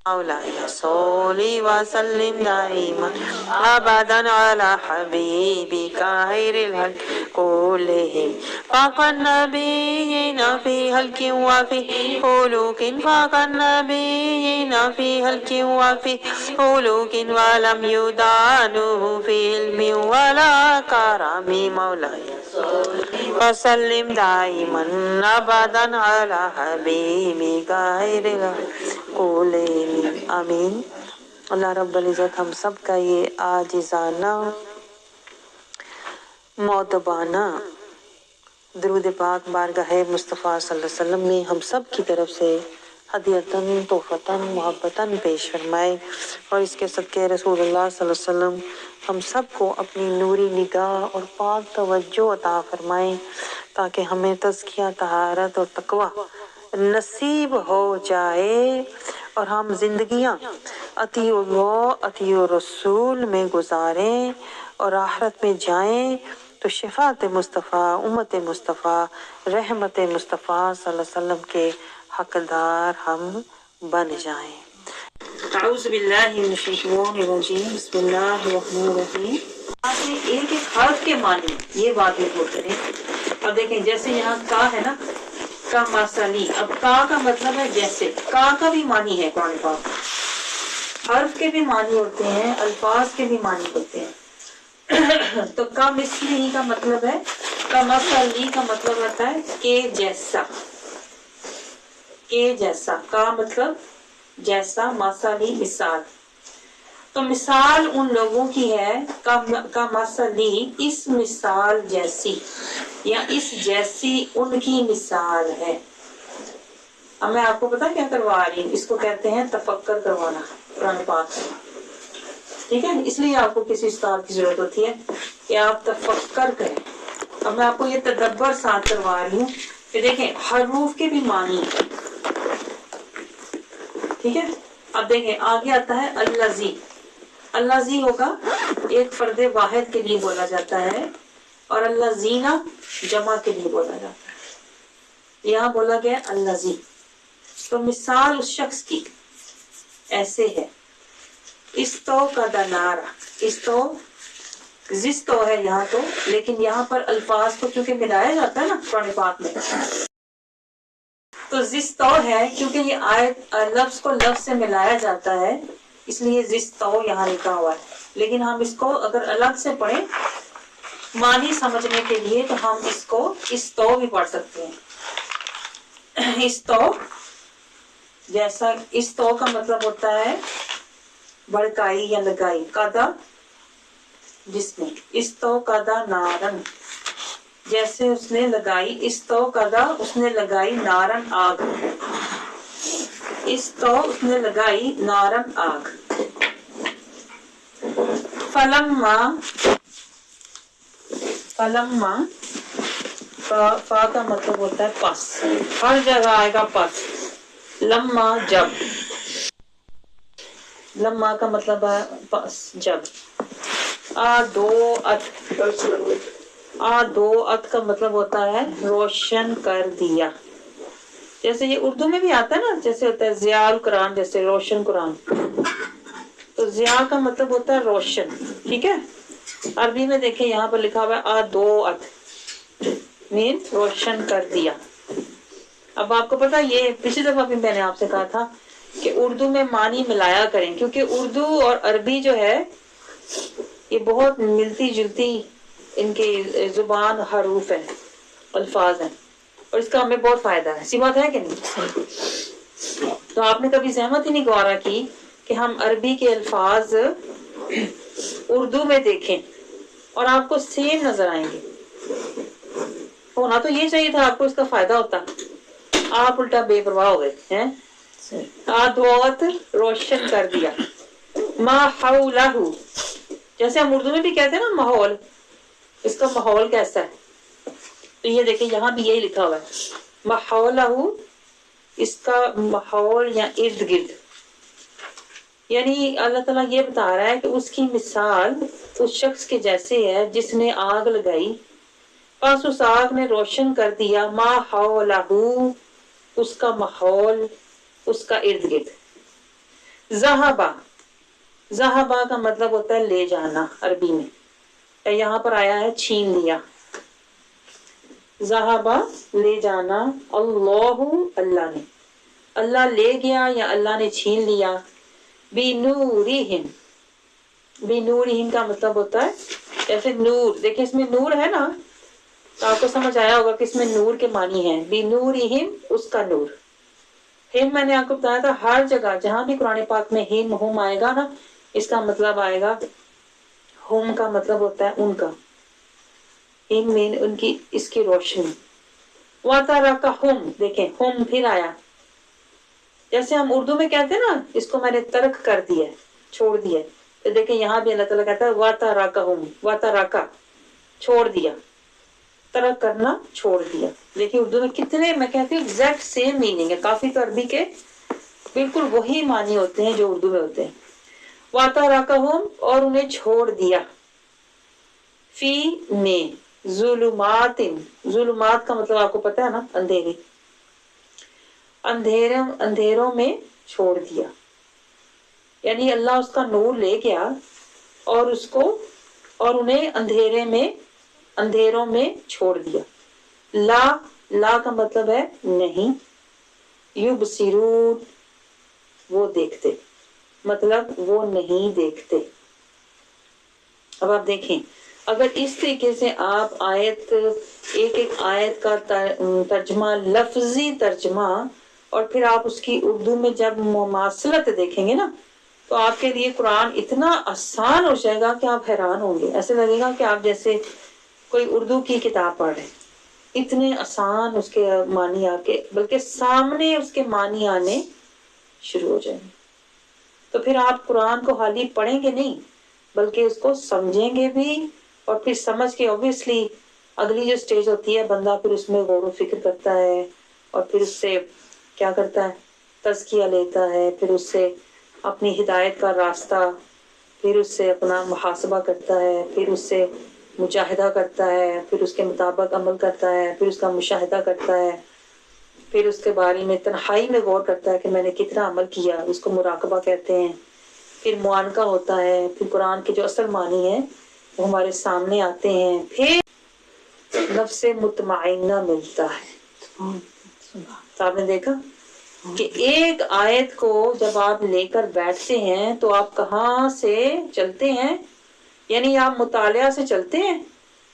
مولاي صلي وسلم دائما أبدا على حبيبك خير الخلق كلهم فاق النبيين في هلك وفي خلوق فاق النبيين في هلك وفي خلوق ولم يدانه في علم ولا كرم مولاي وسلم دائما ابدا على حبیبک خیر الکل آمین۔ اللہ رب العزت ہم سب کا یہ عاجزانہ معتبانہ درود پاک بارگاہ مصطفیٰ صلی اللہ علیہ وسلم میں ہم سب کی طرف سے ہدیتاً تحفتاً محبتاً پیش فرمائے، اور اس کے صدقے رسول اللہ صلی اللہ علیہ وسلم ہم سب کو اپنی نوری نگاہ اور پاک توجہ عطا فرمائے، تاکہ ہمیں تزکیہ، طہارت اور تقوی نصیب ہو جائے، اور ہم زندگیاں اطیع اللہ اطیع رسول میں گزاریں، اور آخرت میں جائیں تو شفاعت مصطفیٰ، امت مصطفیٰ، رحمت مصطفیٰ صلی اللہ علیہ وسلم کے حقدار ہم بن جائیں۔ اعوذ باللہ من الشیطان الرجیم، بسم اللہ الرحمن الرحیم۔ آپ نے ایک ایک حرف کے معنی یہ بات غور کریں۔ اب دیکھیں جیسے یہاں کا ہے نا، کا مثلی، اب کا مطلب ہے جیسے، کا بھی معنی ہے قرآن پاک، حرف کے بھی معنی ہوتے ہیں، الفاظ کے بھی معنی ہوتے ہیں۔ تو کا مثلی کا مطلب ہے، کا مثلی کا مطلب ہوتا ہے کہ جیسا، کہ جیسا، کا مطلب جیسا، مثلی مثال۔ تو مثال ان لوگوں کی ہے کا مثلی، اس مثال جیسی، یا اس جیسی ان کی مثال ہے۔ اب میں آپ کو پتا کیا کروا رہی ہوں، اس کو کہتے ہیں تفکر کروانا قرآن پاک سے، ٹھیک ہے؟ اس لیے آپ کو کسی استاد کی ضرورت ہوتی ہے کہ آپ تفکر کریں۔ اب میں آپ کو یہ تدبر ساتھ کروا رہی ہوں کہ دیکھیں حروف کے بھی معنی، ٹھیک ہے؟ اب دیکھیں آگے آتا ہے الذی، الذی ہوگا ایک فرد واحد کے لیے بولا جاتا ہے، اور الذین جمع کے لیے بولا جاتا ہے۔ یہاں بولا گیا الذی، تو مثال اس شخص کی ایسے ہے، استو کا دنارا، استو زستو ہے یہاں تو، لیکن یہاں پر الفاظ کو چونکہ ملایا جاتا ہے نا قرآن پاک میں، تو زستو ہے، کیونکہ یہ آیت لفظ کو لفظ سے ملایا جاتا ہے، اس لیے زستو یہاں لکھا ہوا ہے۔ لیکن ہم اس کو اگر الگ سے پڑھیں معنی سمجھنے کے لیے تو ہم اس کو استو بھی پڑھ سکتے ہیں۔ استو جیسا، استو کا مطلب ہوتا ہے بڑکائی یا لگائی، قدا جس نے، استو قدا نارن، جیسے اس نے لگائی، استو قدا اس نے لگائی، نارن آگ، استو اس نے لگائی نارن آگ۔ فلما، فلما فا کا مطلب ہوتا ہے پس، ہر جگہ آئے گا پس، لما جب، لما کا مطلب ہے پس جب، آدوت کا مطلب ہوتا ہے روشن کر دیا، جیسے یہ اردو میں بھی آتا ہے نا، جیسے ہوتا ہے ضیاء القرآن، جیسے روشن قرآن، تو ضیاء کا مطلب ہوتا ہے روشن، ٹھیک ہے؟ عربی میں دیکھیں یہاں پر لکھا ہوا ہے آدوت، مین روشن کر دیا۔ اب آپ کو پتا، یہ پچھلی دفعہ بھی میں نے آپ سے کہا تھا کہ اردو میں معنی ملایا کریں، کیونکہ اردو اور عربی جو ہے یہ بہت ملتی جلتی ان کے زبان، حروف ہیں، الفاظ ہیں، اور اس کا ہمیں بہت فائدہ ہے، اسی بات ہے کہ نہیں؟ تو آپ نے کبھی زحمت ہی نہیں گوارا کی کہ ہم عربی کے الفاظ اردو میں دیکھیں اور آپ کو سیم نظر آئیں گے۔ ہونا تو یہ چاہیے تھا، آپ کو اس کا فائدہ ہوتا، آپ الٹا بے پرواہ ہو گئے ہیں۔ آدوت روشن کر دیا، ما حولہ، جیسے ہم اردو میں بھی کہتے ہیں نا ماحول، اس کا ماحول کیسا ہے، تو یہ دیکھیں یہاں بھی یہی لکھا ہوا ہے ماحولہ، اس کا ماحول یا ارد گرد، یعنی اللہ تعالیٰ یہ بتا رہا ہے کہ اس کی مثال اس شخص کے جیسے ہے جس نے آگ لگائی، پس اس آگ نے روشن کر دیا ما حولہ، اس کا ماحول، اس کا ارد گرد۔ ذہبا، ذہبا کا مطلب ہوتا ہے لے جانا عربی میں، یہاں پر آیا ہے چھین لیا، ذہبا لے جانا، اللہ اللہ نے، اللہ لے گیا یا اللہ نے چھین لیا، بنورہم، بنورہم کا مطلب ہوتا ہے جیسے نور، دیکھیں اس میں نور ہے نا، تو آپ کو سمجھ آیا ہوگا کہ اس میں نور کے معنی ہے، بنورہم اس کا نور۔ ہم میں نے آپ کو بتایا تھا ہر جگہ جہاں بھی قرآن پاک میں ہم آئے گا نا، اس کا مطلب آئے گا، ہم کا مطلب ہوتا ہے ان کا، ہم میں ان کی، اس کی روشنی۔ وَتَرَكَهُمْ، دیکھیں ہم پھر آیا، جیسے ہم اردو میں کہتے ہیں نا اس کو میں نے ترک کر دیا، چھوڑ دیا، تو دیکھیں یہاں بھی اللہ تعالیٰ کہتا ہے وَتَرَكَهُمْ، وَتَرَكَ چھوڑ دیا، ترک کرنا چھوڑ دیا۔ دیکھیں اردو میں کتنے، میں کہتی ہوں ایگزیکٹ سیم میننگ ہے، کافی تو عربی کے بالکل وہی معنی ہوتے ہیں جو اردو میں ہوتے ہیں۔ وَتَرَكَهُمْ اور انہیں چھوڑ دیا، فی میں، ظلمات، ظلمات کا مطلب آپ کو پتا ہے نا اندھیرے، اندھیروں میں چھوڑ دیا، یعنی اللہ اس کا نور لے گیا اور اس کو، اور انہیں اندھیروں میں چھوڑ دیا۔ لا، لا کا مطلب ہے نہیں، یبصرون وہ دیکھتے، مطلب وہ نہیں دیکھتے۔ اب آپ دیکھیں اگر اس طریقے سے آپ آیت، ایک ایک آیت کا ترجمہ، لفظی ترجمہ، اور پھر آپ اس کی اردو میں جب مماثلت دیکھیں گے نا، تو آپ کے لیے قرآن اتنا آسان ہو جائے گا کہ آپ حیران ہوں گے، ایسے لگے گا کہ آپ جیسے کوئی اردو کی کتاب پڑھ رہے ہیں، اتنے آسان اس کے معنی آ کے، بلکہ سامنے اس کے معنی آنے شروع ہو جائیں گے۔ تو پھر آپ قرآن کو خالی پڑھیں گے نہیں بلکہ اس کو سمجھیں گے بھی، اور پھر سمجھ کے اوبیسلی اگلی جو سٹیج ہوتی ہے بندہ پھر اس میں غور و فکر کرتا ہے، اور پھر اس سے کیا کرتا ہے، تزکیہ لیتا ہے، پھر اس سے اپنی ہدایت کا راستہ، پھر اس سے اپنا محاسبہ کرتا ہے، پھر اس سے مجاہدہ کرتا ہے، پھر اس کے مطابق عمل کرتا ہے، پھر اس کا مشاہدہ کرتا ہے، پھر اس کے بارے میں تنہائی میں غور کرتا ہے کہ میں نے کتنا عمل کیا، اس کو مراقبہ کہتے ہیں۔ پھر معانقہ ہوتا ہے، پھر قرآن کے جو اصل معنی ہیں وہ ہمارے سامنے آتے ہیں، پھر نفس مطمئنہ ملتا ہے۔ تو آپ نے دیکھا کہ ایک آیت کو جب آپ لے کر بیٹھتے ہیں تو آپ کہاں سے چلتے ہیں، یعنی آپ مطالعہ سے چلتے ہیں،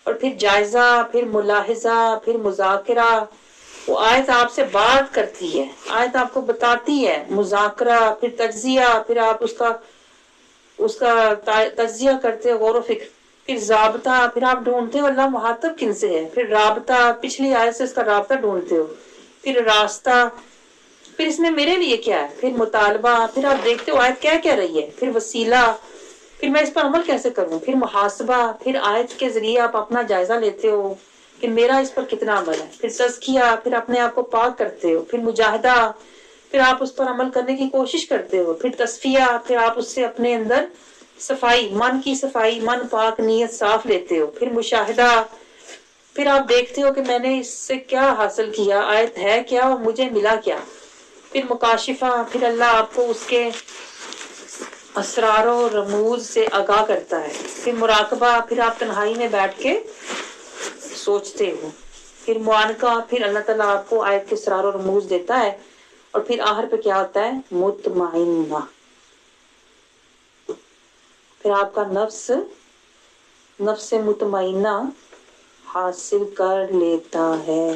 اور پھر جائزہ، پھر ملاحظہ، پھر مذاکرہ، وہ آیت آپ سے بات کرتی ہے، آیت آپ کو بتاتی ہے، مذاکرہ، پھر تجزیہ، پھر آپ اس کا تجزیہ کرتے ہو، غور و فکر، پھر ضابطہ، پھر آپ ڈھونڈتے ہو اللہ مخاطب کن سے ہے، پھر رابطہ، پچھلی آیت سے اس کا رابطہ ڈھونڈتے ہو، پھر راستہ، پھر اس میں میرے لیے کیا ہے، پھر مطالبہ، پھر آپ دیکھتے ہو آیت کیا کہہ رہی ہے، پھر وسیلہ، پھر میں اس پر عمل کیسے کروں، پھر محاسبہ، پھر آیت کے ذریعے آپ اپنا جائزہ لیتے ہو کہ میرا اس پر کتنا عمل ہے، پھر تزکیہ، پھر اپنے آپ کو پاک کرتے ہو، پھر مجاہدہ، پھر آپ اس پر عمل کرنے کی کوشش کرتے ہو، پھر تصفیہ، پھر آپ اس سے اپنے اندر صفائی، من کی صفائی، من پاک، نیت صاف لیتے ہو، پھر مشاہدہ، پھر آپ دیکھتے ہو کہ میں نے اس سے کیا حاصل کیا، آیت ہے کیا اور مجھے ملا کیا، پھر مکاشفہ، پھر اللہ آپ کو اس کے اسرار و رموز سے آگاہ کرتا ہے، پھر مراقبہ، پھر آپ تنہائی میں بیٹھ کے سوچتے ہو، پھر معانقہ، پھر اللہ تعالیٰ آپ کو آیت کے اسرار و رموز دیتا ہے، اور پھر آخر پہ کیا ہوتا ہے، مطمئنہ، پھر آپ کا نفس مطمئنہ حاصل کر لیتا ہے۔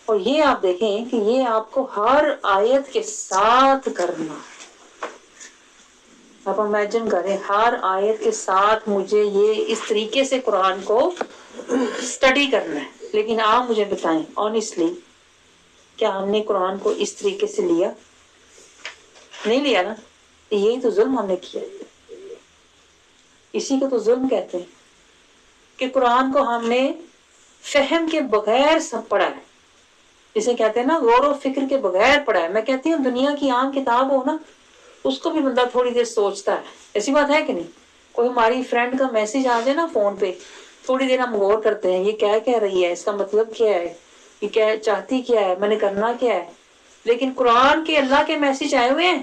اور یہ آپ دیکھیں کہ یہ آپ کو ہر آیت کے ساتھ کرنا، آپ امیجن کریں ہر آیت کے ساتھ مجھے یہ اس طریقے سے قرآن کو اسٹڈی کرنا ہے۔ لیکن آپ مجھے بتائیں آنیسٹلی، کیا ہم نے قرآن کو اس طریقے سے لیا؟ نہیں لیا نا، یہی تو ظلم ہم نے کیا، اسی کو تو ظلم کہتے ہیں کہ قرآن کو ہم نے فہم کے بغیر سب پڑھا ہے، جسے کہتے ہیں نا غور و فکر کے بغیر پڑھا ہے۔ میں کہتی ہوں دنیا کی عام کتاب ہو نا، اس کو بھی بندہ تھوڑی دیر سوچتا ہے، ایسی بات ہے کہ نہیں؟ کوئی ہماری فرینڈ کا میسج آ جائے نا فون پہ، تھوڑی دیر ہم غور کرتے ہیں یہ کیا کہہ رہی ہے، اس کا مطلب کیا ہے، یہ کیا چاہتی کیا ہے، میں نے کرنا کیا ہے۔ لیکن قرآن کے اللہ کے میسج آئے ہوئے ہیں،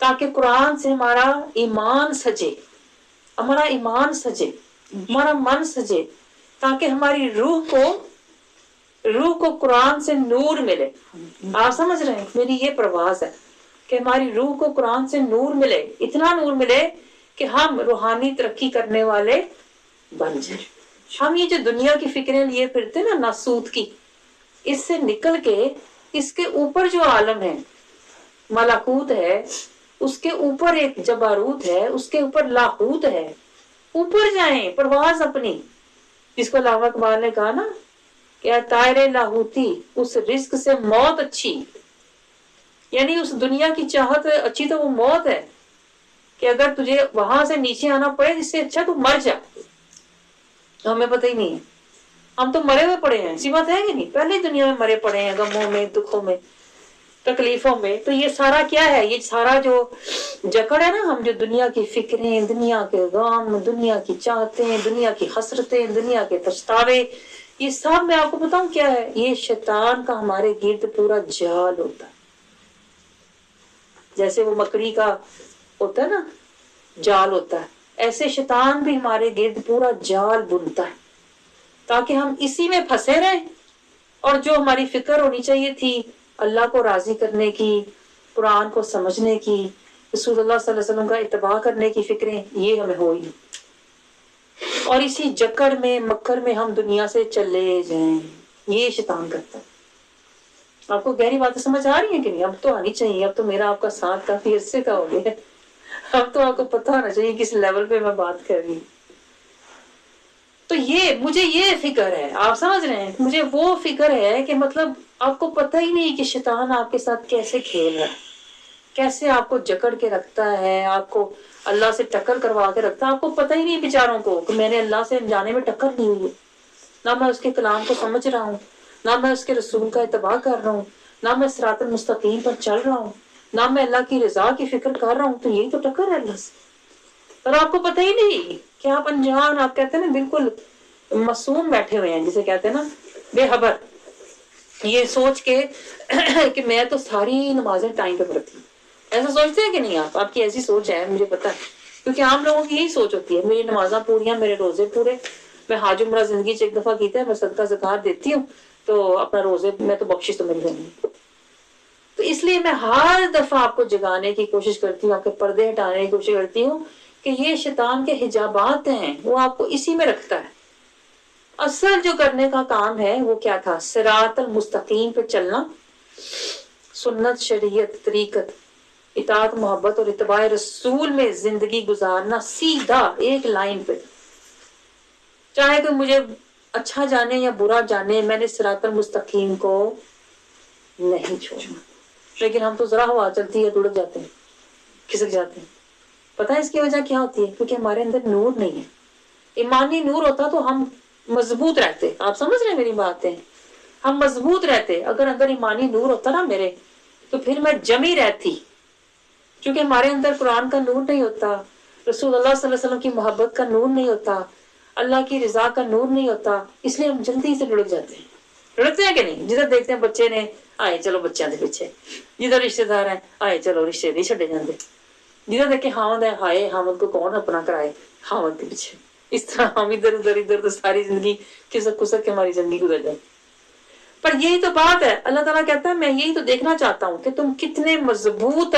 تاکہ قرآن سے ہمارا ایمان سجے، ہمارا ایمان سجے، ہمارا من سجے، تاکہ ہماری روح کو قرآن سے نور ملے۔ آپ سمجھ رہے ہیں؟ میری یہ پرواز ہے کہ ہماری روح کو قرآن سے نور ملے، اتنا نور ملے کہ ہم روحانی ترقی کرنے والے بن جائیں۔ ہم یہ جو دنیا کی فکریں لیے پھرتے نا ناسوت کی، اس سے نکل کے اس کے اوپر جو عالم ہے، ملکوت ہے، اس کے اوپر ایک جباروت ہے، اس کے اوپر لاہوت ہے، اوپر جائیں پرواز اپنی، جس کو علامہ اقبال نے کہا نا کہ طائر لاہوتی اس رزق سے موت اچھی، یعنی اس دنیا کی چاہت اچھی تو وہ موت ہے کہ اگر تجھے وہاں سے نیچے آنا پڑے جس سے اچھا تو مر جا۔ ہمیں پتہ ہی نہیں ہے، ہم تو مرے ہوئے پڑے ہیں، ایسی بات ہے کہ نہیں؟ پہلے دنیا میں مرے پڑے ہیں، غموں میں، دکھوں میں، تکلیفوں میں۔ تو یہ سارا کیا ہے؟ یہ سارا جو جکڑ ہے نا، ہم جو دنیا کی فکریں، دنیا کے غم، دنیا کی چاہتیں، دنیا کی حسرتیں، دنیا کے پچھتاوے، یہ سب میں آپ کو بتاؤں کیا ہے؟ یہ شیطان کا ہمارے گرد پورا جال ہوتا ہے۔ جیسے وہ مکڑی کا ہوتا ہے نا جال ہوتا ہے، ایسے شیطان بھی ہمارے گرد پورا جال بنتا ہے تاکہ ہم اسی میں پھنسے رہیں، اور جو ہماری فکر ہونی چاہیے تھی اللہ کو راضی کرنے کی، قرآن کو سمجھنے کی، رسول اللہ صلی اللہ علیہ وسلم کا اتباع کرنے کی فکریں، یہ ہمیں ہو ہی نہیں۔ اور اسی جکڑ میں مکر میں ہم دنیا سے چلے جائیں، یہ شیطان کرتا ہے۔ آپ کو گہری باتیں سمجھ آ رہی ہیں کہ نہیں؟ اب تو آنی چاہیے، اب تو میرا آپ کا ساتھ کافی عرصے کا ہو گیا ہے، اب تو آپ کو پتہ ہونا چاہیے کس لیول پہ میں بات کر رہی ہوں۔ تو مجھے یہ فکر ہے، آپ سمجھ رہے ہیں؟ مجھے وہ فکر ہے کہ مطلب آپ کو پتہ ہی نہیں کہ شیطان آپ کے ساتھ کیسے کھیل رہا ہے، کیسے آپ کو جکڑ کے رکھتا ہے، آپ کو اللہ سے ٹکر کروا کے رکھتا ہے۔ آپ کو پتہ ہی نہیں بیچاروں کو کہ میں نے اللہ سے جانے میں ٹکر نہیں ہوئی، نہ میں اس کے کلام کو سمجھ رہا ہوں، نہ میں اس کے رسول کا اتباع کر رہا ہوں، نہ میں صراط المستقیم پر چل رہا ہوں، نہ میں اللہ کی رضا کی فکر کر رہا ہوں۔ تو یہی تو ٹکر ہے اللہ سے، اور آپ کو پتہ ہی نہیں کہ آپ انجان، آپ کہتے ہیں نا بالکل معصوم بیٹھے ہوئے ہیں، جسے کہتے ہیں نا بے خبر، یہ سوچ کے کہ میں تو ساری نمازیں ٹائم پہ پڑھتی ہوں۔ ایسا سوچتے ہیں کہ نہیں آپ؟ آپ کی ایسی سوچ ہے، مجھے پتا ہے، کیونکہ عام لوگوں کی یہی سوچ ہوتی ہے، میری نمازاں پوریاں، میرے روزے پورے، میں حج عمرہ زندگی سے ایک دفعہ کیتا ہے، میں صدقہ زکات دیتی ہوں، تو اپنا روزے میں تو بخشش تو مل جائیں گی۔ تو اس لیے میں ہر دفعہ آپ کو جگانے کی کوشش کرتی ہوں، آپ کے پردے ہٹانے کی کوشش کرتی ہوں کہ یہ شیطان کے حجابات ہیں، وہ آپ کو اسی میں رکھتا ہے۔ اصل جو کرنے کا کام ہے وہ کیا تھا؟ صراط المستقیم پہ چلنا، سنت، شریعت، طریقت، اطاعت، محبت اور اتباع رسول میں زندگی گزارنا، سیدھا ایک لائن پہ، چاہے کوئی مجھے اچھا جانے یا برا جانے، میں نے صراط المستقیم کو نہیں چھوڑنا۔ لیکن ہم تو ذرا ہوا چلتی ہے ٹوٹ جاتے ہیں، کھسک جاتے ہیں۔ پتہ ہے اس کی وجہ کیا ہوتی ہے؟ کیونکہ ہمارے اندر نور نہیں ہے۔ ایمانی نور ہوتا تو ہم مضبوط رہتے۔ آپ سمجھ رہے ہیں میری باتیں؟ ہم مضبوط رہتے۔ اگر اندر ایمانی نور ہوتا نا میرے، تو پھر میں جمی رہتی۔ چونکہ ہمارے اندر قرآن کا نور نہیں ہوتا، رسول اللہ صلی اللہ علیہ وسلم کی محبت کا نور نہیں ہوتا، اللہ کی رضا کا نور نہیں ہوتا، اس لیے ہم جلدی سے لڑک جاتے ہیں۔ لڑکتے ہیں کہ نہیں؟ جدھر دیکھتے ہیں بچے نے آئے چلو بچیاں دے پیچھے، جدھر رشتے دار ہیں آئے چلو رشتے نہیں چھڈے جاندے، جدھر دیکھے حامد ہے ہائے حامد کو کون اپنا کرائے، حامد کے پیچھے۔ اس طرح ہم ادھر ادھر تو ساری زندگی کھسک کھسک کے ہماری زندگی گزر جائے۔ پر یہی تو بات ہے، اللہ تعالیٰ کہتا ہے میں یہی تو دیکھنا چاہتا ہوں کہ تم کتنے مضبوط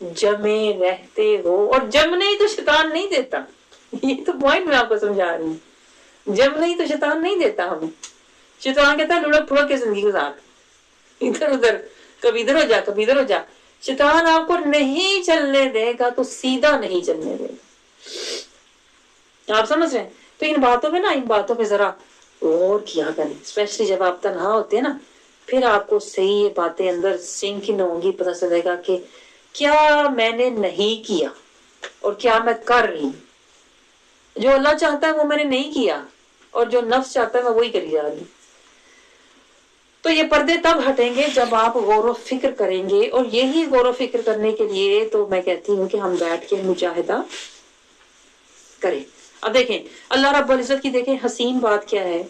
جمے رہتے ہو۔ اور جمنے ہی تو شیطان نہیں دیتا، یہ تو پوائنٹ میں آپ کو سمجھا رہی ہوں۔ جمنے ہی تو شیطان نہیں دیتا ہمیں۔ شیطان کہتا ہے لڑک پھڑک کے زندگی گزار، ادھر ادھر، کبھی ادھر ہو جا کبھی ادھر ہو جا۔ شیطان آپ کو نہیں چلنے دے گا تو سیدھا نہیں چلنے دے گا۔ آپ سمجھ رہے ہیں؟ تو ان باتوں پہ ان باتوں پہ ذرا غور کیا کریں، اسپیشلی جب آپ تنہا ہوتے ہیں نا، پھر آپ کو صحیح یہ باتیں اندر سنک ان ہوں گی، پتہ چلے گا کہ کیا میں نے نہیں کیا اور کیا میں کر رہی ہوں۔ جو اللہ چاہتا ہے وہ میں نے نہیں کیا، اور جو نفس چاہتا ہے میں وہی کری جا رہی ہوں۔ تو یہ پردے تب ہٹیں گے جب آپ غور و فکر کریں گے، اور یہی غور و فکر کرنے کے لیے تو میں کہتی ہوں کہ ہم بیٹھ کے مجاہدہ کریں۔ اب دیکھیں اللہ رب العزت کی، دیکھیں حسین بات کیا ہے،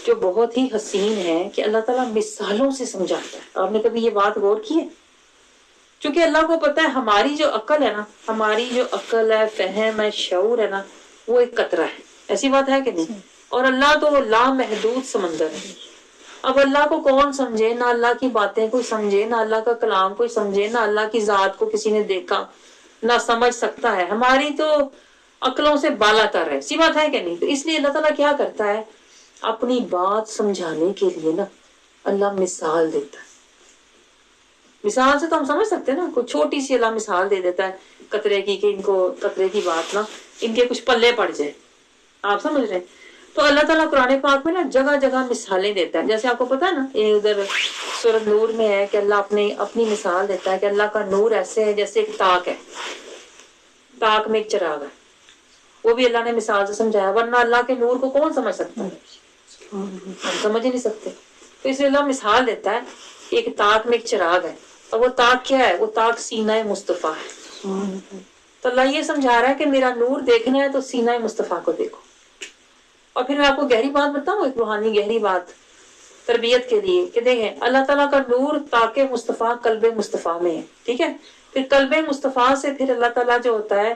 جو بہت ہی حسین ہے، کہ اللہ تعالیٰ مثالوں سے سمجھاتا ہے۔ آپ نے کبھی یہ بات غور کی ہے؟ چونکہ اللہ کو پتا ہے ہماری جو عقل ہے نا، ہماری جو عقل ہے، فہم ہے، شعور ہے نا، وہ ایک قطرہ ہے. ایسی بات ہے کہ نہیں؟ اور اللہ تو لامحدود سمندر ہے. اب اللہ کو کون سمجھے؟ نہ اللہ کی باتیں کوئی سمجھے، نہ اللہ کا کلام کوئی سمجھے، نہ اللہ کی ذات کو کسی نے دیکھا نہ سمجھ سکتا ہے. ہماری تو عقلوں سے بالا تر ہے. سی بات ہے کہ نہیں؟ تو اس لیے اللہ تعالیٰ کیا کرتا ہے، اپنی بات سمجھانے کے لیے نا اللہ مثال دیتا ہے. مثال سے تو ہم سمجھ سکتے ہیں نا، کوئی چھوٹی سی اللہ مثال دے دیتا ہے قطرے کی، کہ ان کو قطرے کی بات نا ان کے کچھ پلے پڑ جائے. آپ سمجھ رہے ہیں؟ تو اللہ تعالیٰ قرآن پاک میں نا جگہ جگہ مثالیں دیتا ہے. جیسے آپ کو پتا ہے نا، یہ ادھر سورۃ نور میں ہے کہ اللہ اپنی مثال دیتا ہے کہ اللہ کا نور ایسے ہے جیسے ایک تاک ہے، تاک میں ایک چراغ ہے. وہ بھی اللہ نے مثال سے سمجھایا، ورنہ اللہ کے نور کو کون سمجھ سکتا ہے؟ ہم سمجھ ہی نہیں سکتے. تو اس لیے اللہ مثال دیتا ہے، ایک تاک میں ایک چراغ ہے. اور وہ تاک کیا ہے؟ وہ تاک سینہ مصطفیٰ ہے. تو اللہ یہ سمجھا رہا ہے کہ میرا نور دیکھنا ہے تو سینہ مصطفیٰ کو دیکھو. اور پھر میں آپ کو گہری بات بتاؤں، ایک روحانی گہری بات تربیت کے لیے، کہ دیکھیں اللہ تعالیٰ کا نور تاک مصطفیٰ قلب مصطفیٰ میں ہے. ٹھیک ہے؟ پھر قلب مصطفیٰ سے پھر اللہ تعالیٰ جو ہوتا ہے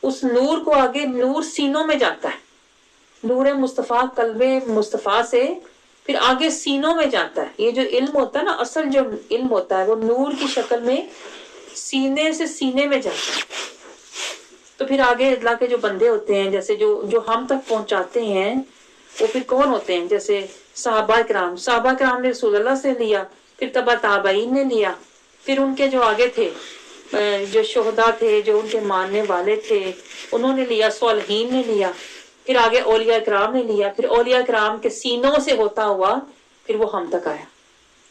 اس نور کو آگے نور سینوں میں جاتا ہے. نور مصطفیٰ قلب مصطفیٰ سے پھر آگے سینوں میں جاتا ہے. یہ جو علم ہوتا ہے نا، اصل جو علم ہوتا ہے وہ نور کی شکل میں سینے سے سینے میں جاتا ہے. تو پھر آگے اللہ کے جو بندے ہوتے ہیں، جیسے جو ہم تک پہنچاتے ہیں، وہ پھر کون ہوتے ہیں؟ جیسے صحابہ کرام نے رسول اللہ سے لیا، پھر تبع تابعین نے لیا، پھر ان کے جو آگے تھے جو شہداء تھے، جو ان کے ماننے والے تھے، انہوں نے لیا، صالحین نے لیا، پھر آگے اولیاء کرام نے لیا، پھر اولیاء کرام کے سینوں سے ہوتا ہوا پھر وہ ہم تک آیا.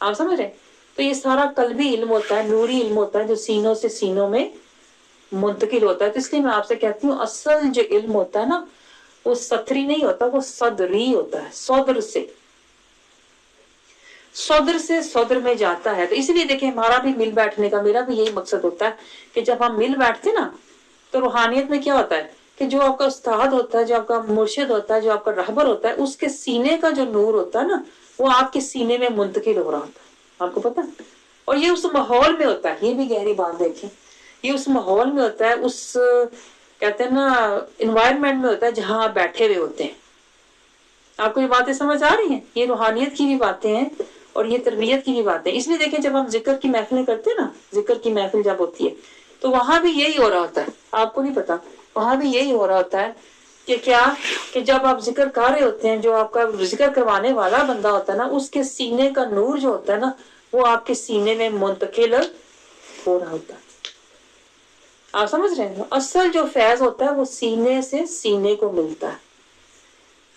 آپ سمجھ رہے ہیں؟ تو یہ سارا قلبی علم ہوتا ہے، نوری علم ہوتا ہے جو سینوں سے سینوں میں منتقل ہوتا ہے. تو اس لیے میں آپ سے کہتی ہوں اصل جو علم ہوتا ہے نا وہ سطری نہیں ہوتا، وہ صدری ہوتا ہے. صدر سے صدر میں جاتا ہے. تو اس لیے دیکھیں ہمارا بھی مل بیٹھنے کا، میرا بھی یہی مقصد ہوتا ہے کہ جب ہم مل بیٹھتے نا تو روحانیت میں کیا ہوتا ہے کہ جو آپ کا استاد ہوتا ہے، جو آپ کا مرشد ہوتا ہے، جو آپ کا رہبر ہوتا ہے، اس کے سینے کا جو نور ہوتا ہے نا وہ آپ کے سینے میں منتقل ہو رہا ہوتا ہے. آپ کو پتا؟ اور یہ اس ماحول میں ہوتا ہے. یہ بھی گہری بات دیکھیں، یہ اس ماحول میں ہوتا ہے، اس کہتے ہیں نا انوائرمنٹ میں ہوتا ہے جہاں آپ بیٹھے ہوئے ہوتے ہیں. آپ کو یہ باتیں سمجھ آ رہی ہیں؟ یہ روحانیت کی بھی باتیں ہیں اور یہ تربیت کی بھی باتیں. اس لیے دیکھیں جب ہم ذکر کی محفلیں کرتے ہیں نا، ذکر کی محفل جب ہوتی ہے تو وہاں بھی یہی ہو رہا ہوتا ہے. آپ کو نہیں پتا، وہاں بھی یہی ہو رہا ہوتا ہے کہ کیا، کہ جب آپ ذکر کر رہے ہوتے ہیں، جو آپ کا ذکر کروانے والا بندہ ہوتا ہے نا اس کے سینے کا نور جو ہوتا ہے نا وہ آپ کے سینے میں منتقل ہو رہا ہوتا ہے. آپ سمجھ رہے ہیں؟ اصل جو فیض ہوتا ہے وہ سینے سے سینے کو ملتا ہے.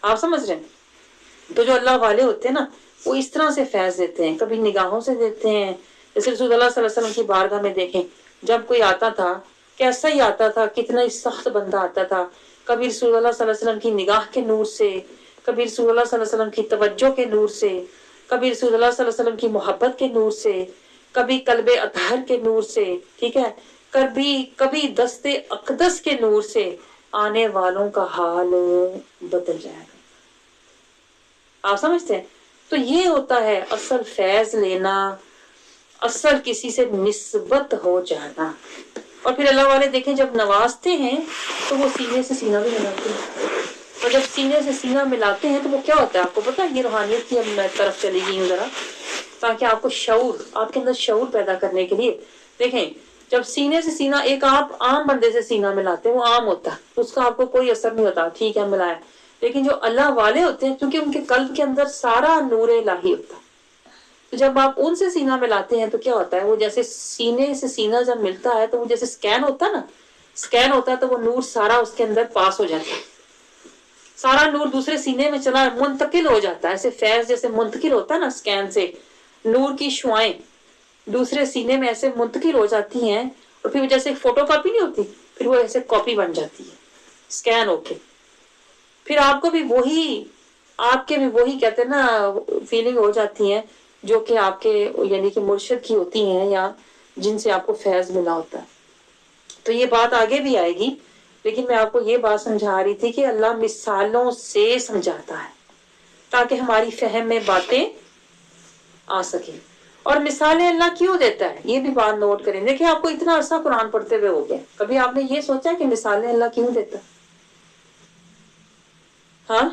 آپ سمجھ رہے ہیں؟ تو جو اللہ والے ہوتے ہیں نا وہ اس طرح سے فیض دیتے ہیں، کبھی نگاہوں سے دیتے ہیں. جیسے رسول اللہ صلی اللہ علیہ وسلم کی بارگاہ میں دیکھیں جب کوئی آتا تھا کیسا ہی آتا تھا، کتنا ہی سخت بندہ آتا تھا، کبھی رسول اللہ صلی اللہ علیہ وسلم کی نگاہ کے نور سے، کبھی رسول اللہ صلی اللہ علیہ وسلم کی توجہ کے نور سے، کبھی رسول اللہ صلی اللہ علیہ وسلم کی محبت کے نور سے، کبھی قلب اطہر کے نور سے، ٹھیک ہے، کبھی دست اقدس کے نور سے آنے والوں کا حال بدل جائے گا. آپ سمجھتے ہیں؟ تو یہ ہوتا ہے اصل فیض لینا، اصل کسی سے نسبت ہو جانا. اور پھر اللہ والے دیکھیں جب نوازتے ہیں تو وہ سینے سے سینہ بھی ملاتے ہیں. اور جب سینے سے سینہ ملاتے ہیں تو وہ کیا ہوتا ہے آپ کو پتا ہے؟ یہ روحانیت کی اب میں طرف چلی گئی ہوں ذرا تاکہ آپ کو شعور، آپ کے اندر شعور پیدا کرنے کے لیے. دیکھیں جب سینے سے سینہ، ایک آپ عام بندے سے سینہ ملاتے ہیں وہ عام ہوتا ہے، اس کا آپ کو کوئی اثر نہیں ہوتا، ٹھیک ہے ملایا. لیکن جو اللہ والے ہوتے ہیں کیونکہ ان کے قلب کے اندر سارا نور الہی ہوتا ہے، تو جب آپ ان سے سینہ ملاتے ہیں تو کیا ہوتا ہے، وہ جیسے سینے سے سینہ جب ملتا ہے تو وہ جیسے سکین ہوتا ہے نا، سکین ہوتا ہے تو وہ نور سارا اس کے اندر پاس ہو جاتا ہے، سارا نور دوسرے سینے میں چلا منتقل ہو جاتا ہے. ایسے فیض جیسے منتقل ہوتا ہے نا سکین سے، نور کی شعائیں دوسرے سینے میں ایسے منتقل ہو جاتی ہیں اور پھر جیسے فوٹو کاپی نہیں ہوتی، پھر وہ ایسے کاپی بن جاتی ہے سکین ہو کے. پھر آپ کو بھی وہی، آپ کے بھی وہی کہتے ہیں نا فیلنگ ہو جاتی ہے جو کہ آپ کے یعنی کہ مرشد کی ہوتی ہیں یا جن سے آپ کو فیض ملا ہوتا ہے. تو یہ بات آگے بھی آئے گی، لیکن میں آپ کو یہ بات سمجھا رہی تھی کہ اللہ مثالوں سے سمجھاتا ہے تاکہ ہماری فہم میں باتیں آ سکیں. اور مثالیں اللہ کیوں دیتا ہے یہ بھی بات نوٹ کریں. دیکھیں آپ کو اتنا عرصہ قرآن پڑھتے ہوئے ہو گیا, کبھی آپ نے یہ سوچا کہ مثالیں اللہ کیوں دیتا ہے؟ ہاں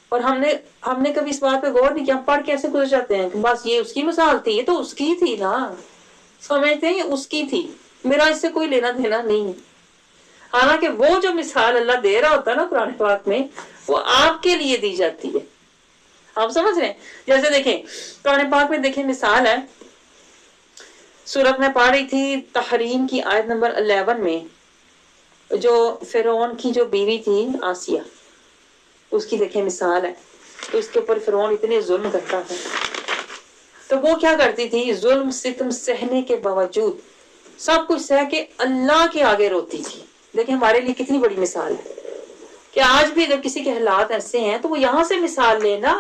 اور ہم نے کبھی اس بات پہ غور نہیں کیا. ہم پڑھ کیسے گزر جاتے ہیں کہ بس یہ اس کی مثال تھی, یہ تو اس کی تھی نا, سمجھتے ہیں یہ اس کی تھی, میرا اس سے کوئی لینا دینا نہیں. حالانکہ وہ جو مثال اللہ دے رہا ہوتا ہے نا قرآن پاک میں, وہ آپ کے لیے دی جاتی ہے. آپ سمجھ رہے ہیں؟ جیسے دیکھیں قرآن پاک میں دیکھیں مثال ہے, سورت میں پڑھ رہی تھی تحریم کی آیت نمبر 11 میں, جو فرعون کی جو بیوی تھی آسیہ, اس کی دیکھیں مثال ہے. تو اس کے اوپر فرعون اتنے ظلم کرتا ہے, تو وہ کیا کرتی تھی, ظلم ستم سہنے کے باوجود سب کچھ سہ کے اللہ کے آگے روتی تھی. دیکھیں ہمارے لیے کتنی بڑی مثال ہے کہ آج بھی اگر کسی کے حالات ایسے ہیں تو وہ یہاں سے مثال لینا.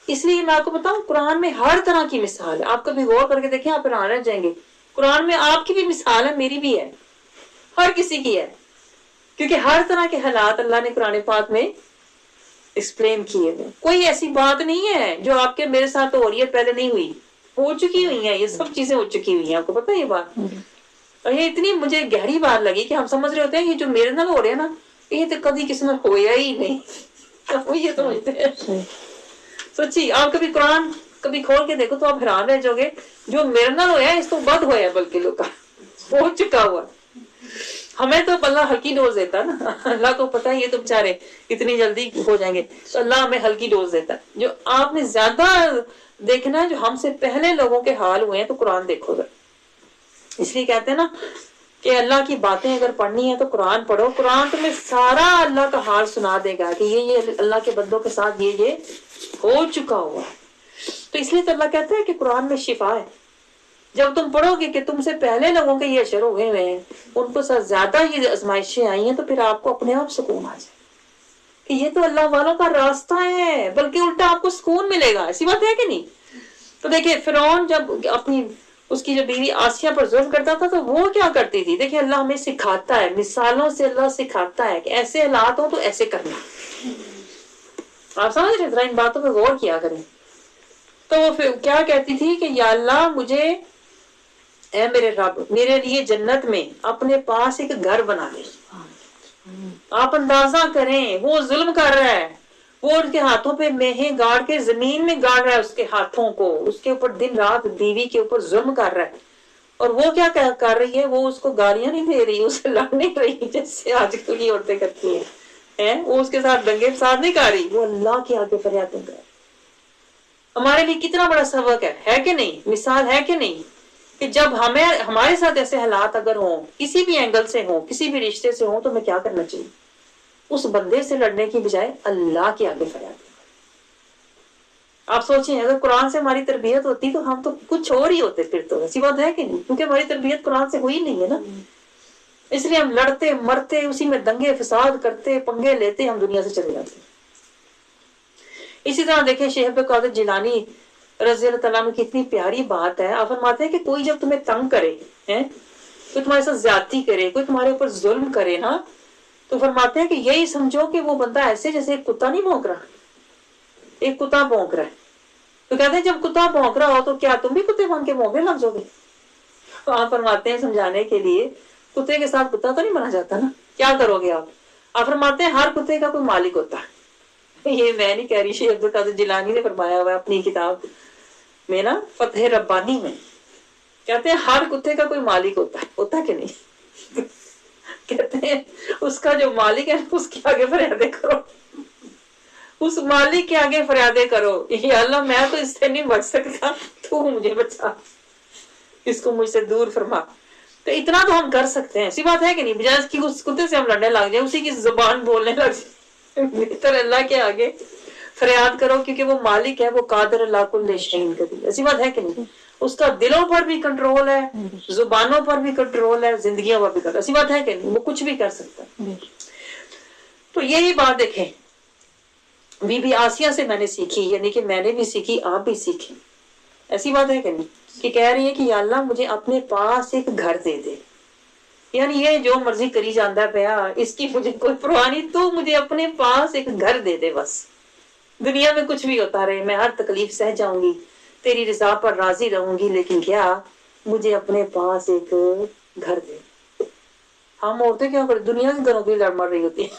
اس لیے میں آپ کو بتاؤں قرآن میں ہر طرح کی مثال ہے, آپ کبھی غور کر کے دیکھیں آپ حیران رہ جائیں گے. قرآن میں آپ کی بھی مثال ہے, میری بھی ہے, ہر کسی کی ہے, کیونکہ ہر طرح کے حالات اللہ نے قرآن پاک میں ایکسپلین کیے ہیں. کوئی ایسی بات نہیں ہے جو آپ کے میرے ساتھ ہو رہی ہے پہلے نہیں ہوئی, ہو چکی ہوئی ہیں, یہ سب چیزیں ہو چکی ہوئی ہیں. آپ کو پتہ ہے یہ بات, اور یہ اتنی مجھے گہری بات لگی کہ ہم سمجھ رہے ہوتے ہیں یہ جو میرے نال ہو رہے ہیں نا, یہ تو کبھی کسی نے ہویا ہی نہیں, وہ یہ سمجھتے ہیں. سچی آپ کبھی قرآن کبھی کھول کے دیکھو تو آپ حیران رہ جاؤ گے, جو میرے نال ہویا ہے اس تو بد ہویا ہے, بلکہ لوگ کا ہو چکا ہوا. ہمیں تو اللہ ہلکی ڈوز دیتا نا, اللہ کو پتا ہے یہ تو بےچارے اتنی جلدی ہو جائیں گے, تو اللہ ہمیں ہلکی ڈوز دیتا ہے. جو آپ نے زیادہ دیکھنا ہے جو ہم سے پہلے لوگوں کے حال ہوئے ہیں تو قرآن دیکھو گا. اس لیے کہتے ہیں نا کہ اللہ کی باتیں اگر پڑھنی ہے تو قرآن پڑھو. قرآن تمہیں سارا اللہ کا حال سنا دے گا کہ یہ اللہ کے بندوں کے ساتھ یہ ہو چکا ہوا. تو اس لیے تو اللہ کہتا ہے کہ قرآن میں شفا ہے. جب تم پڑھو گے کہ تم سے پہلے لوگوں کے یہ اشر ہوئے ہیں, ان کو زیادہ یہ آزمائشیں آئی ہیں, تو پھر آپ کو اپنے آپ سکون آ جائے کہ یہ تو اللہ والوں کا راستہ ہے, بلکہ الٹا آپ کو سکون ملے گا. ایسی بات ہے کہ نہیں؟ تو دیکھیں فرعون جب اپنی اس کی جو بیوی آسیہ پر ظلم کرتا تھا تو وہ کیا کرتی تھی. دیکھیں اللہ ہمیں سکھاتا ہے, مثالوں سے اللہ سکھاتا ہے کہ ایسے حالات ہوں تو ایسے کرنا. آپ سمجھ رہے, ذرا ان باتوں پہ غور کیا کریں. تو وہ پھر کیا کہتی تھی کہ یا اللہ مجھے, اے میرے رب, میرے لیے جنت میں اپنے پاس ایک گھر بنا دے. آپ اندازہ کریں وہ ظلم کر رہا ہے, وہ ان کے ہاتھوں پہ میہیں گاڑ کے زمین میں گاڑ رہا ہے اس کے ہاتھوں کو, اس کے اوپر دن رات بیوی کے اوپر ظلم کر رہا ہے. اور وہ کیا کر رہی ہے, وہ اس کو گالیاں نہیں دے رہی, اسے لڑ نہیں رہی جیسے آج کل کی عورتیں کرتی ہیں, وہ اس کے ساتھ دنگے فساد نہیں کر رہی, وہ اللہ کے آگے فریاد کر رہی. ہمارے لیے کتنا بڑا سبق ہے کہ نہیں, مثال ہے کہ نہیں, کہ جب ہمارے ساتھ ایسے حالات اگر ہوں, کسی بھی اینگل سے ہوں, کسی بھی رشتے سے ہوں, تو ہمیں کیا کرنا چاہیے, اس بندے سے لڑنے کی بجائے اللہ کے آگے فریاد کرنا. آپ سوچیں اگر قرآن سے ہماری تربیت ہوتی تو ہم تو کچھ اور ہی ہوتے پھر. تو ایسی بات ہے کہ نہیں, کیونکہ ہماری تربیت قرآن سے ہوئی نہیں ہے نا, اس لیے ہم لڑتے مرتے اسی میں دنگے فساد کرتے پنگے لیتے ہم دنیا سے چلے جاتے. اسی طرح دیکھیں شیخ عبد القادر جیلانی رضی اللہ تعالیٰ عنہ کی اتنی پیاری بات ہے. آپ فرماتے ہیں کہ کوئی جب تمہیں تنگ کرے, کوئی تمہارے ساتھ زیادتی کرے, کوئی تمہارے اوپر ظلم کرے نا, تو فرماتے ہیں کہ یہی سمجھو کہ وہ بندہ ایسے جیسے ایک کتا نہیں بھونک رہا, ایک کتا بھونک رہا ہے. تو کہتے ہیں جب کتا بھونک رہا ہو تو کیا تم بھی کتے بن کے بھونکنے لگ جاؤ گے؟ تو آپ فرماتے ہیں سمجھانے کے لیے کتے کے ساتھ کتا تو نہیں بنا جاتا نا, کیا کرو گے آپ؟ آپ فرماتے ہیں ہر کتے کا کوئی مالک ہوتا ہے. یہ میں نہیں کہہ رہی, شیخ عبد القادر جیلانی نے فرمایا ہوا ہے اپنی کتاب میں نا, فتح ربانی میں, کہتے ہیں ہر کتے کا کوئی مالک ہوتا ہے کہ نہیں؟ کہتے ہیں اس کا جو مالک ہے اس کے آگے فریادیں کرو, اس مالک کے آگے فریادیں کرو, یا اللہ میں تو اس سے نہیں بچ سکتا, تو مجھے بچا, اس کو مجھ سے دور فرما. تو اتنا تو ہم کر سکتے ہیں, ایسی بات ہے کہ نہیں, بجائے اس کی اس کتے سے ہم لڑنے لگ جائیں, اسی کی زبان بولنے لگ جائیں, بہتر اللہ کے آگے فریاد کرو, کیونکہ وہ مالک ہے, وہ قادر اللہ کل شیء قدیر. ایسی بات ہے کہ نہیں, اس کا دلوں پر بھی کنٹرول ہے, زبانوں پر بھی کنٹرول ہے, زندگیوں پر بھی کنٹرول. ایسی بات ہے کہ نہیں, وہ کچھ بھی کر سکتا ہے. تو یہی بات دیکھیں بی بی آسیہ سے میں نے سیکھی, یعنی کہ میں نے بھی سیکھی, آپ بھی سیکھیں. ایسی بات ہے کہ نہیں, کہ کہہ رہی ہے کہ یا اللہ مجھے اپنے پاس ایک گھر دے دے, یعنی یہ جو مرضی کری جاندہ پیا, اس کی مجھے کوئی پرواہ نہیں, تو مجھے اپنے پاس ایک گھر دے دے, بس دنیا میں کچھ بھی ہوتا رہے, میں ہر تکلیف سہ جاؤں گی, تیری رضا پر راضی رہوں گی، لیکن کیا مجھے اپنے پاس ایک گھر دے۔ ہم عورتیں کیا کریں، دنیا کے گھروں کی لڑ مر رہی ہوتی ہیں۔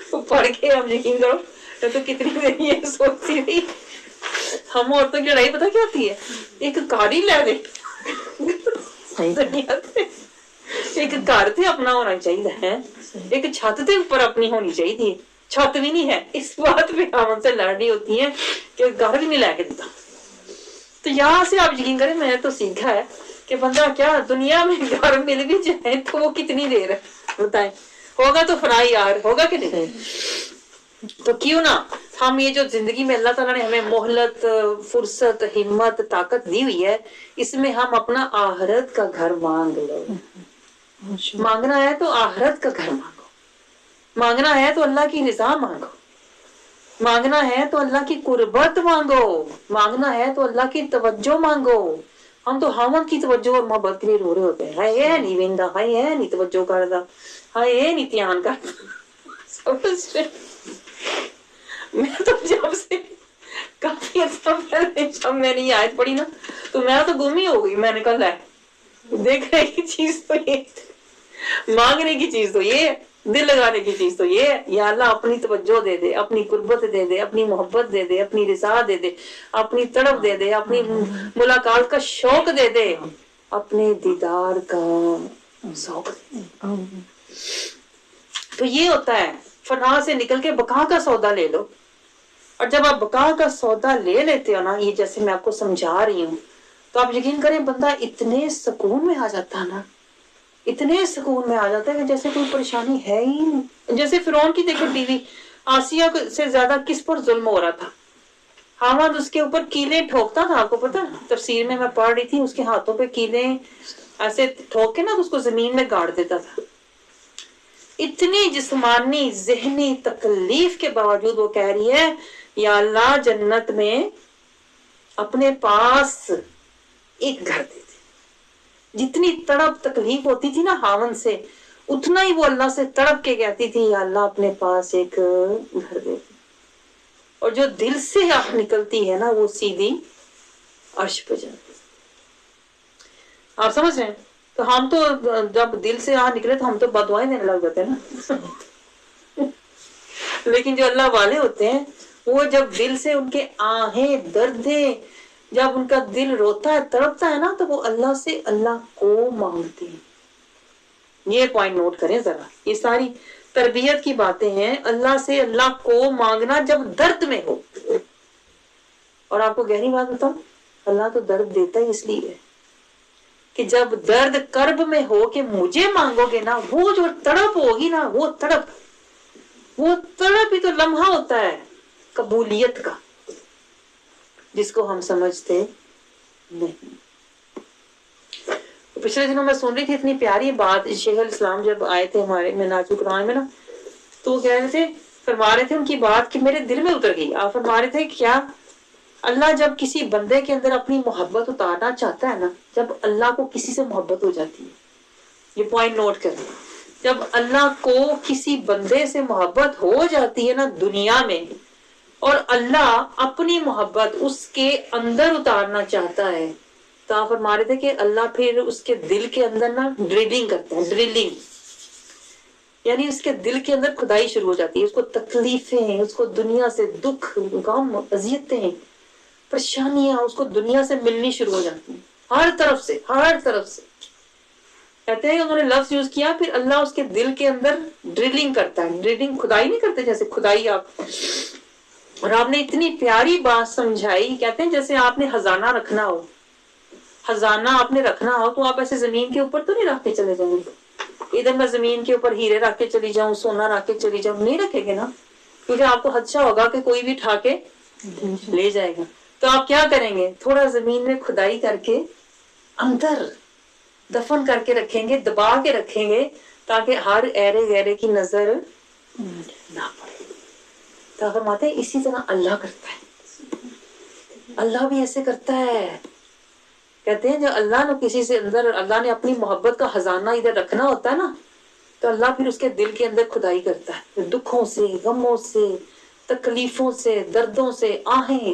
تو پڑھ کے ہم یقین کرو میں تو کتنی دیر یہ سوچتی تھی، ہم عورتوں کی لڑائی پتہ کیا ہوتی ہے، ایک کاری لے دے دنیا سے، ایک گھر تے اپنا ہونا چاہیے ہے، ایک چھت تے اوپر اپنی ہونی چاہیے، چھت بھی نہیں ہے، اس بات پہ ہم سے لڑ رہی ہوتی ہیں کہ گھر بھی نہیں لے کے دیتا۔ تو یہاں سے آپ یقین کریں میں تو سیکھا ہے کہ بندہ کیا دنیا میں گھر مل بھی جائے تو وہ کتنی دیر ہے بتائیں، ہوگا تو فنا یار، ہوگا کہ نہیں؟ تو کیوں نہ ہم یہ جو زندگی میں اللہ تعالیٰ نے ہمیں مہلت، فرصت، ہمت، طاقت دی ہوئی ہے، اس میں ہم اپنا آخرت کا گھر مانگ لو۔ مانگنا ہے تو آخرت کا گھر مانگو، مانگنا ہے تو اللہ کی رضا مانگو، مانگنا ہے تو اللہ کی قربت مانگو، مانگنا ہے تو اللہ کی توجہ مانگو۔ ہم تو ہمن کی توجہ اور محبت کے لیے رو رہے ہوتے ہیں، ہائے اے نہیں ویندا، ہائے اے نہیں توجہ کردا، ہائے اے نہیں دھیان کردا۔ میں تو جب سے کافی عرصہ پہلے جب میں نے یہ آیت پڑھی نا تو میں تو گم ہی ہو گئی، میں نے کہا لے دیکھنے کی چیز تو یہ، مانگنے کی چیز تو یہ، دل لگانے کی چیز تو یہ ہے، یا اللہ اپنی توجہ دے دے، اپنی قربت دے دے، اپنی محبت دے دے، اپنی رضا دے دے، اپنی تڑپ دے دے، اپنی ملاقات کا شوق دے دے، اپنے دیدار کا ذوق دے دے۔ تو یہ ہوتا ہے فنا سے نکل کے بقا کا سودا لے لو، اور جب آپ بقا کا سودا لے لیتے ہو نا، یہ جیسے میں آپ کو سمجھا رہی ہوں، تو آپ یقین کریں بندہ اتنے سکون میں آ جاتا ہے نا، اتنے سکون میں آ جاتا ہے کہ جیسے کوئی پریشانی ہے ہی نہیں۔ جیسے فرعون کی دیکھیں بیوی آسیہ سے زیادہ کس پر ظلم ہو رہا تھا، حامد اس کے اوپر کیلیں ٹھوکتا تھا، آپ کو پتا تفسیر میں پڑھ رہی تھی، اس کے ہاتھوں پہ کیلیں ایسے ٹھوک کے نا اس کو زمین میں گاڑ دیتا تھا۔ اتنی جسمانی ذہنی تکلیف کے باوجود وہ کہہ رہی ہے یا اللہ جنت میں اپنے پاس ایک گھر دے دے۔ جتنی تڑپ تکلیف ہوتی تھی نا ہاون سے، اتنا ہی وہ اللہ سے تڑپ کے کہتی تھی یا اللہ اپنے پاس ایک گھر دے دے۔ اور جو دل سے آہ نکلتی ہے نا وہ سیدھی عرش پہ جاتی۔ آپ سمجھ رہے ہیں؟ تو ہم تو جب دل سے آہ نکلے تو ہم تو بددعائیں دینے لگ جاتے ہیں نا، لیکن جو اللہ والے ہوتے ہیں وہ جب دل سے ان کے آہیں دردیں، جب ان کا دل روتا ہے تڑپتا ہے نا تو وہ اللہ سے اللہ کو مانگتے ہیں۔ یہ پوائنٹ نوٹ کریں ذرا، یہ ساری تربیت کی باتیں ہیں، اللہ سے اللہ کو مانگنا جب درد میں ہو۔ اور آپ کو گہری بات بتاؤں، اللہ تو درد دیتا ہی اس لیے ہے کہ جب درد کرب میں ہو کہ مجھے مانگو گے نا، وہ جو تڑپ ہوگی نا، وہ تڑپ ہی تو لمحہ ہوتا ہے قبولیت کا، جس کو ہم سمجھتے نہیں۔ پچھلے دنوں میں سن رہی تھی اتنی پیاری بات، شیخ الاسلام جب آئے تھے ہمارے مناج القرآن میں نا، تو وہ کہہ رہے تھے، فرما رہے تھے ان کی بات کہ میرے دل میں اتر گئی۔ آپ فرما رہے تھے کیا اللہ جب کسی بندے کے اندر اپنی محبت اتارنا چاہتا ہے نا، جب اللہ کو کسی سے محبت ہو جاتی ہے، یہ پوائنٹ نوٹ کریں، جب اللہ کو کسی بندے سے محبت ہو جاتی ہے نا دنیا میں، اور اللہ اپنی محبت اس کے اندر اتارنا چاہتا ہے، تو آپ فرما رہے تھے کہ اللہ پھر اس کے دل کے اندر نا ڈرلنگ کرتا ہے، ڈرلنگ یعنی اس کے دل کے اندر کھدائی شروع ہو جاتی ہے، اس کو تکلیفیں، اس کو دنیا سے دکھ، غم، اذیتیں، پریشانیاں اس کو دنیا سے ملنی شروع ہو جاتی ہیں، ہر طرف سے، ہر طرف سے۔ کہتے ہیں کہ انہوں نے لفظ یوز کیا، پھر اللہ اس کے دل کے اندر ڈرلنگ کرتا ہے، ڈرلنگ کھدائی نہیں کرتے جیسے کھدائی آپ، اور آپ نے اتنی پیاری بات سمجھائی، کہتے ہیں جیسے آپ نے خزانہ رکھنا ہو، خزانہ آپ نے رکھنا ہو تو آپ ایسے زمین کے اوپر تو نہیں رکھ کے چلے جائیں گے، ادھر میں زمین کے اوپر ہیرے رکھ کے چلی جاؤں، سونا رکھ کے چلی جاؤں، نہیں رکھے گے نا، کیونکہ آپ کو خدشہ ہوگا کہ کوئی بھی اٹھا کے لے جائے گا۔ تو آپ کیا کریں گے، تھوڑا زمین میں کھدائی کر کے اندر دفن کر کے رکھیں گے، دبا کے رکھیں گے، تاکہ ہر ایرے غیرے کی نظر نہ پڑے۔ تو فرماتے ہیں اسی طرح اللہ کرتا ہے، اللہ بھی ایسے کرتا ہے۔ کہتے ہیں جو اللہ نے کسی سے اندر، اللہ نے اپنی محبت کا خزانہ ادھر رکھنا ہوتا ہے نا، تو اللہ پھر اس کے دل کے اندر کھدائی کرتا ہے، دکھوں سے، غموں سے، تکلیفوں سے، دردوں سے، آہیں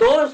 2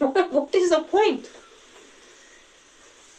What is the point?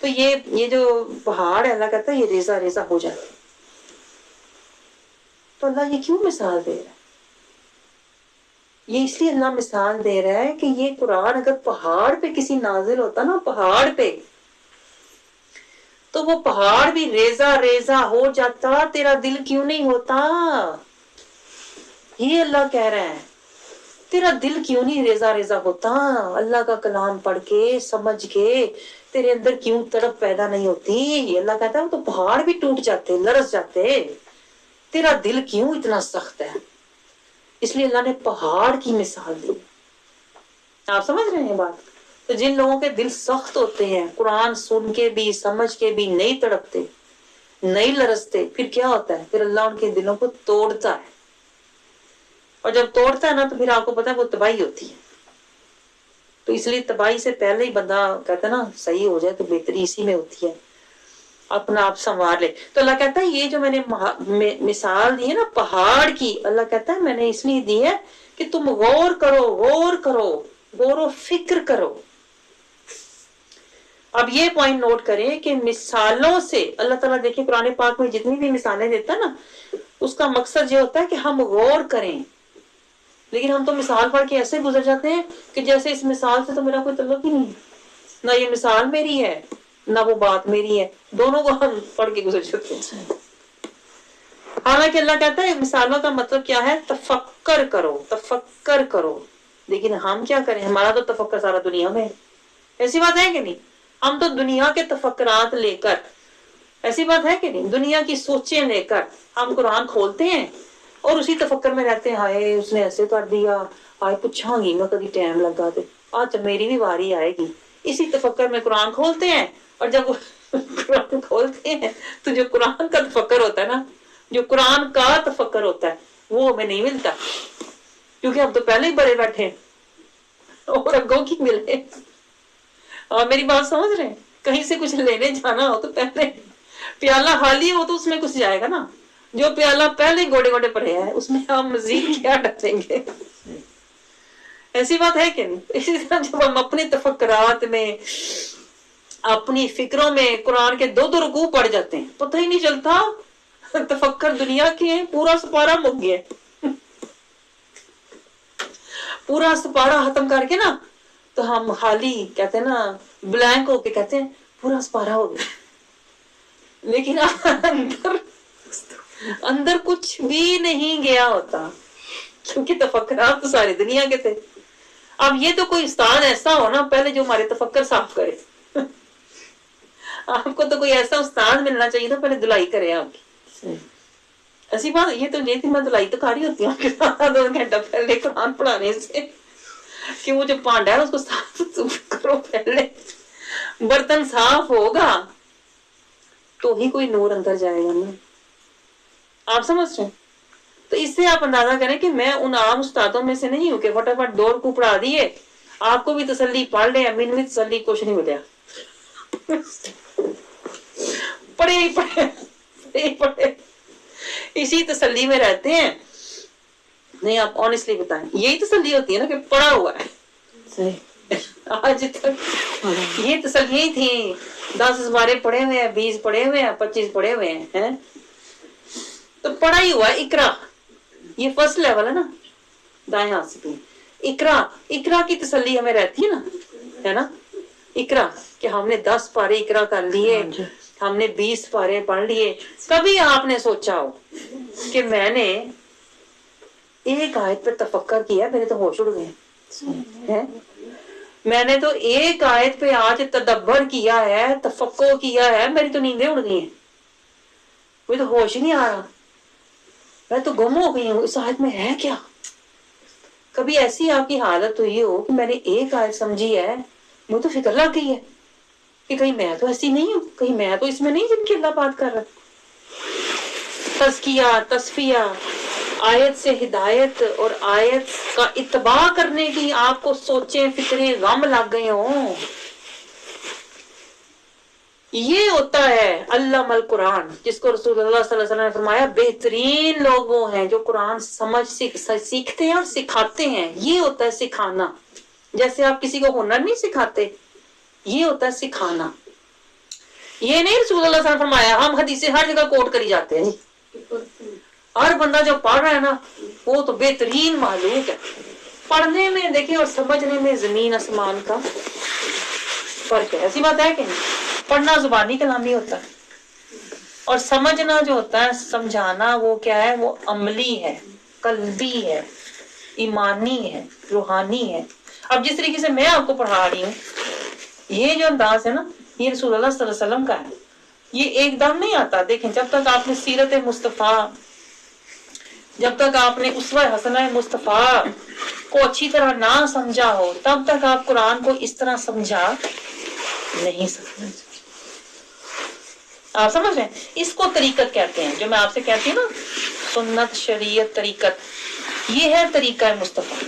تو یہ جو پہاڑ ہے اللہ کہتا ہے یہ ریزہ ریزہ ہو جاتے ہیں. تو اللہ یہ کیوں مثال دے رہا ہے؟ یہ اس لیے اللہ مثال دے رہا ہے کہ یہ قرآن اگر پہاڑ پہ کسی نازل ہوتا نا، پہاڑ پہ، تو وہ پہاڑ بھی ریزہ ریزہ ہو جاتا، تیرا دل کیوں نہیں ہوتا؟ یہ اللہ کہہ رہا ہے تیرا دل کیوں نہیں ریزہ ریزہ ہوتا؟ اللہ کا کلام پڑھ کے سمجھ کے تیرے اندر کیوں تڑپ پیدا نہیں ہوتی؟ یہ اللہ کہتا ہے وہ تو پہاڑ بھی ٹوٹ جاتے، لرز جاتے، تیرا دل کیوں اتنا سخت ہے؟ اس لیے اللہ نے پہاڑ کی مثال دی. آپ سمجھ رہے ہیں بات؟ تو جن لوگوں کے دل سخت ہوتے ہیں، قرآن سن کے بھی سمجھ کے بھی نہیں تڑپتے، نہیں لرزتے، پھر کیا ہوتا ہے؟ پھر اللہ ان کے دلوں کو توڑتا ہے، اور جب توڑتا ہے نا تو پھر آپ کو پتا ہے وہ تباہی ہوتی ہے. تو اس لیے تباہی سے پہلے ہی بندہ کہتا ہے نا صحیح ہو جائے تو بہتری اسی میں ہوتی ہے، اپنا آپ سنوار لے. تو اللہ کہتا ہے یہ جو میں نے مثال دی ہے نا پہاڑ کی، اللہ کہتا ہے میں نے اس لیے دی ہے کہ تم غور کرو، غور کرو، غور و فکر کرو. اب یہ پوائنٹ نوٹ کریں کہ مثالوں سے اللہ تعالیٰ دیکھیں قرآن پاک میں جتنی بھی مثالیں دیتا ہے نا، اس کا مقصد یہ ہوتا ہے کہ ہم غور کریں. لیکن ہم تو مثال پڑھ کے ایسے گزر جاتے ہیں کہ جیسے اس مثال سے تو میرا کوئی تعلق ہی نہیں ہے، نہ یہ مثال میری ہے نہ وہ بات میری ہے، دونوں کو ہم پڑھ کے گزر جاتے ہیں. حالانکہ اللہ کہتا ہے مثالوں کا مطلب کیا ہے؟ تفکر کرو، تفکر کرو. لیکن ہم کیا کریں؟ ہمارا تو تفکر سارا دنیا میں ہے. ایسی بات ہے کہ نہیں؟ ہم تو دنیا کے تفکرات لے کر، ایسی بات ہے کہ نہیں، دنیا کی سوچیں لے کر ہم قرآن کھولتے ہیں اور اسی تفکر میں رہتے ہیں. ہائے اس نے ایسے کر دیا، ہائے پوچھاں گی میں کبھی ٹائم لگا تو آج میری بھی واری آئے گی. اسی تفکر میں قرآن کھولتے ہیں، اور جب قرآن کھولتے ہیں تو جو قرآن کا تفکر ہوتا ہے نا، جو قرآن کا تفکر ہوتا ہے وہ ہمیں نہیں ملتا، کیونکہ ہم تو پہلے ہی بڑے بیٹھے ہیں اور اگوں کی ملے. اور میری بات سمجھ رہے ہیں؟ کہیں سے کچھ لینے جانا ہو تو پہلے پیالہ خالی ہو تو اس میں کچھ جائے گا نا، جو پیالہ پہلے گوڑے گوڑے پڑے ہے اس میں ہم مزید کیا ڈالیں گے؟ ایسی بات ہے کہ نہیں؟ اسی طرح جب ہم اپنے تفکرات میں، اپنی فکروں میں قرآن کے 2 رکوع پڑ جاتے ہیں، پتہ ہی نہیں چلتا تفکر دنیا کے پورا سپارہ مک گیا، پورا سپارہ ختم کر کے نا تو ہم خالی کہتے ہیں نا بلینک ہو کے کہتے ہیں پورا سپارہ ہو گیا، لیکن اندر کچھ بھی نہیں گیا ہوتا، کیونکہ تفکرات تو ساری دنیا کے تھے. اب یہ تو کوئی استاد ایسا ہو نا پہلے جو ہمارے تفکر صاف کرے. آپ کو تو کوئی ایسا استاد ملنا چاہیے تھا پہلے دلائی کرے آپ کی. ایسی بات یہ تو نہیں تھی، میں دلائی تو کاری ہوتی ہوں 2 گھنٹہ پہلے قرآن پڑھانے سے، کہ وہ جو پانڈا ہے اس کو صاف کرو، پہلے برتن صاف ہوگا تو ہی کوئی نور اندر جائے گا نا. آپ سمجھ رہے ہیں؟ تو اس سے آپ اندازہ کریں کہ میں ان عام استادوں میں سے نہیں ہوں کہ فٹافٹ 2 رکوع پڑھا دیے، آپ کو بھی تسلی، پڑھ لے، امین بھی تسلی، کچھ نہیں ملیا. پڑھے ہی پڑھے اسی تسلی میں رہتے ہیں. نہیں آپ آنیسٹلی بتائیں، یہی تسلی ہوتی ہے نا کہ پڑھا ہوا ہے. آج تک یہ تسلی ہی تھی، 10 بارے پڑھے ہوئے ہیں، 20 پڑھے ہوئے ہیں، 25 پڑھے ہوئے ہیں، تو پڑھا ہی ہوا ہے. اقرا یہ فرسٹ لیول ہے نا، دائیں ہاتھ سے اقرا کی تسلی ہمیں رہتی ہے نا اقرا، کہ ہم نے 10 پارے اقرا کر لیے، ہم نے 20 پارے پڑھ لیے. کبھی آپ نے سوچا ہو کہ میں نے ایک آیت پہ تفکر کیا، میرے تو ہوش اڑ گئے، میں نے تو ایک آیت پہ آج تدبر کیا ہے، تفکر کیا ہے، میری تو نیندیں اڑ گئی ہیں، مجھے تو ہوش ہی نہیں آ رہا، میں تو گم ہو گئی ہوں اس آیت میں ہے کیا. کبھی ایسی آپ کی حالت ہوئی ہو کہ میں نے ایک آیت سمجھی ہے، مجھے تو فکر لگ گئی ہے کہ کہیں میں تو ایسی نہیں ہوں، کہیں میں تو اس میں نہیں جن کی اللہ بات کر رہا. تزکیہ، تصفیہ، آیت سے ہدایت اور آیت کا اتباع کرنے کی آپ کو سوچیں، فکریں، غم لگ گئے ہوں. یہ ہوتا ہے علم القرآن، جس کو رسول اللہ صلی اللہ علیہ وسلم نے فرمایا بہترین لوگ وہ ہیں جو قرآن سیکھتے ہیں اور سکھاتے ہیں. یہ ہوتا ہے سکھانا. جیسے آپ کسی کو ہنر نہیں سکھاتے، یہ ہوتا ہے سکھانا. یہ نہیں رسول اللہ صلی اللہ علیہ وسلم فرمایا, ہم حدیثیں ہر جگہ کوٹ کری جاتے ہیں جی. ہر بندہ جو پڑھ رہا ہے نا وہ تو بہترین معلوم ہے. پڑھنے میں دیکھیں اور سمجھنے میں زمین آسمان کا فرق ہے. ایسی بات ہے کہ نہیں؟ پڑھنا زبانی کلامی ہوتا ہے اور سمجھنا جو ہوتا ہے, سمجھانا, وہ کیا ہے, وہ عملی ہے, قلبی ہے, ایمانی ہے, روحانی ہے. اب جس طریقے سے میں آپ کو پڑھا رہی ہوں, یہ جو انداز ہے نا, یہ رسول اللہ صلی اللہ علیہ وسلم کا ہے. یہ ایک دم نہیں آتا. دیکھیں جب تک آپ نے سیرت مصطفیٰ, جب تک آپ نے اسوہ حسنہ مصطفیٰ کو اچھی طرح نہ سمجھا ہو, تب تک آپ قرآن کو اس طرح سمجھا نہیں سکتے. آپ سمجھ رہے ہیں؟ اس کو طریقت کہتے ہیں. جو میں آپ سے کہتی ہوں نا, سنت, شریعت, طریقت, یہ ہے طریقہ مصطفیٰ.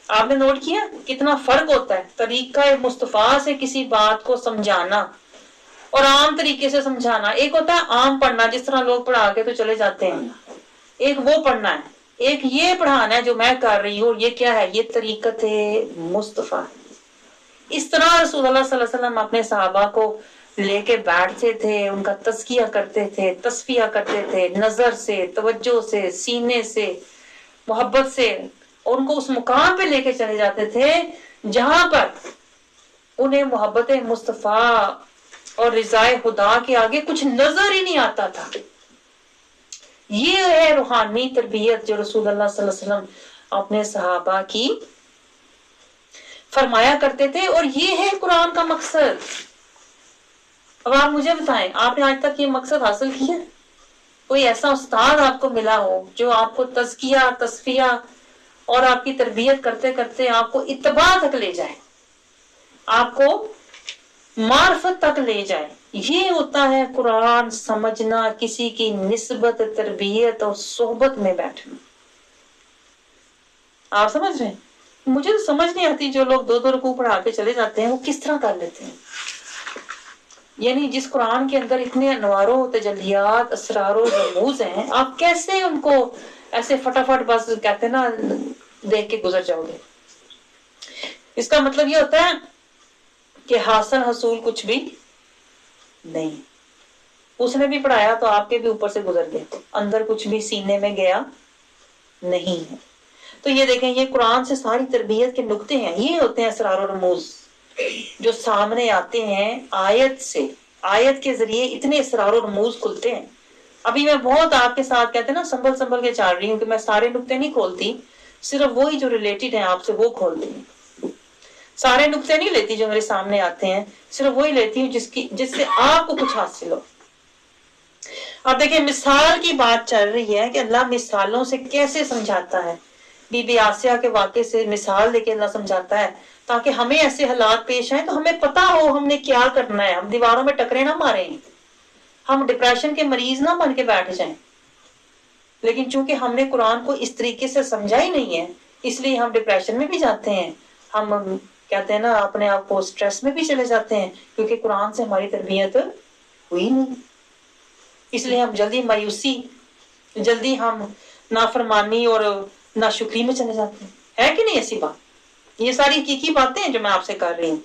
آپ نے نوٹ کیا کتنا فرق ہوتا ہے طریقہ مصطفیٰ سے کسی بات کو سمجھانا اور عام طریقے سے سمجھانا. ایک ہوتا ہے عام پڑھنا, جس طرح لوگ پڑھا کے تو چلے جاتے ہیں, ایک وہ پڑھنا ہے, ایک یہ پڑھانا ہے جو میں کر رہی ہوں. یہ کیا ہے؟ یہ طریقت مصطفیٰ. اس طرح رسول اللہ صلی اللہ علیہ وسلم اپنے صحابہ کو لے کے بیٹھتے تھے, ان کا تزکیہ کرتے تھے, تصفیہ کرتے تھے, نظر سے, توجہ سے, سینے سے, محبت سے, اور ان کو اس مقام پہ لے کے چلے جاتے تھے جہاں پر انہیں محبت مصطفیٰ اور رضائے خدا کے آگے کچھ نظر ہی نہیں آتا تھا. یہ ہے روحانی تربیت جو رسول اللہ صلی اللہ علیہ وسلم اپنے صحابہ کی فرمایا کرتے تھے, اور یہ ہے قرآن کا مقصد. اب آپ مجھے بتائیں, آپ نے آج تک یہ مقصد حاصل کیا؟ کوئی ایسا استاد آپ کو ملا ہو جو آپ کو تزکیہ, تصفیہ اور آپ کی تربیت کرتے کرتے آپ کو اتباع تک لے جائے, آپ کو معرفت تک لے جائے؟ یہ ہوتا ہے قرآن سمجھنا, کسی کی نسبت, تربیت اور صحبت میں بیٹھنا. آپ سمجھ رہے ہیں؟ مجھے تو سمجھ نہیں آتی جو لوگ 2 رکوع پڑھا کے چلے جاتے ہیں وہ کس طرح کر لیتے ہیں. یعنی جس قرآن کے اندر اتنے انوار و تجلیات, اسرار و رموز ہیں, آپ کیسے ان کو ایسے فٹافٹ بس کہتے ہیں نا دیکھ کے گزر جاؤ گے؟ اس کا مطلب یہ ہوتا ہے کہ حاصل حصول کچھ بھی نہیں. اس نے بھی پڑھایا تو آپ کے بھی اوپر سے گزر گئے, اندر کچھ بھی سینے میں گیا نہیں ہے. تو یہ دیکھیں, یہ قرآن سے ساری تربیت کے نقطے ہیں. یہ ہوتے ہیں اسرار و رموز جو سامنے آتے ہیں آیت سے. آیت کے ذریعے اتنے اسرار و رموز کھلتے ہیں. ابھی میں بہت آپ کے ساتھ کہتے ہیں نا سنبھل کے چل رہی ہوں کہ میں سارے نقطے نہیں کھولتی, صرف وہی جو ریلیٹڈ ہیں آپ سے وہ کھولتی ہوں. سارے نقطے نہیں لیتی جو میرے سامنے آتے ہیں, صرف وہی لیتی ہوں جس سے آپ کو کچھ حاصل ہو. اب دیکھیں مثال کی بات چل رہی ہے کہ اللہ مثالوں سے کیسے سمجھاتا ہے. بی بی آسیہ کے واقعے سے مثال دے کے اللہ سمجھاتا ہے تاکہ ہمیں ایسے حالات پیش آئیں تو ہمیں پتا ہو ہم نے کیا کرنا ہے. ہم دیواروں میں ٹکرے نہ ماریں, ہم ڈپریشن کے مریض نہ بن کے بیٹھ جائیں. لیکن چونکہ ہم نے قرآن کو اس طریقے سے سمجھا ہی نہیں ہے, اس لیے ہم ڈپریشن میں بھی جاتے ہیں, ہم کہتے ہیں نا اپنے آپ کو سٹریس میں بھی چلے جاتے ہیں, کیونکہ قرآن سے ہماری تربیت ہوئی نہیں. اس لیے ہم جلدی مایوسی, جلدی ہم نافرمانی اور ناشکری میں چلے جاتے ہیں. ہے کہ نہیں ایسی بات؟ یہ ساری حقیقی باتیں ہیں جو میں آپ سے کر رہی ہوں.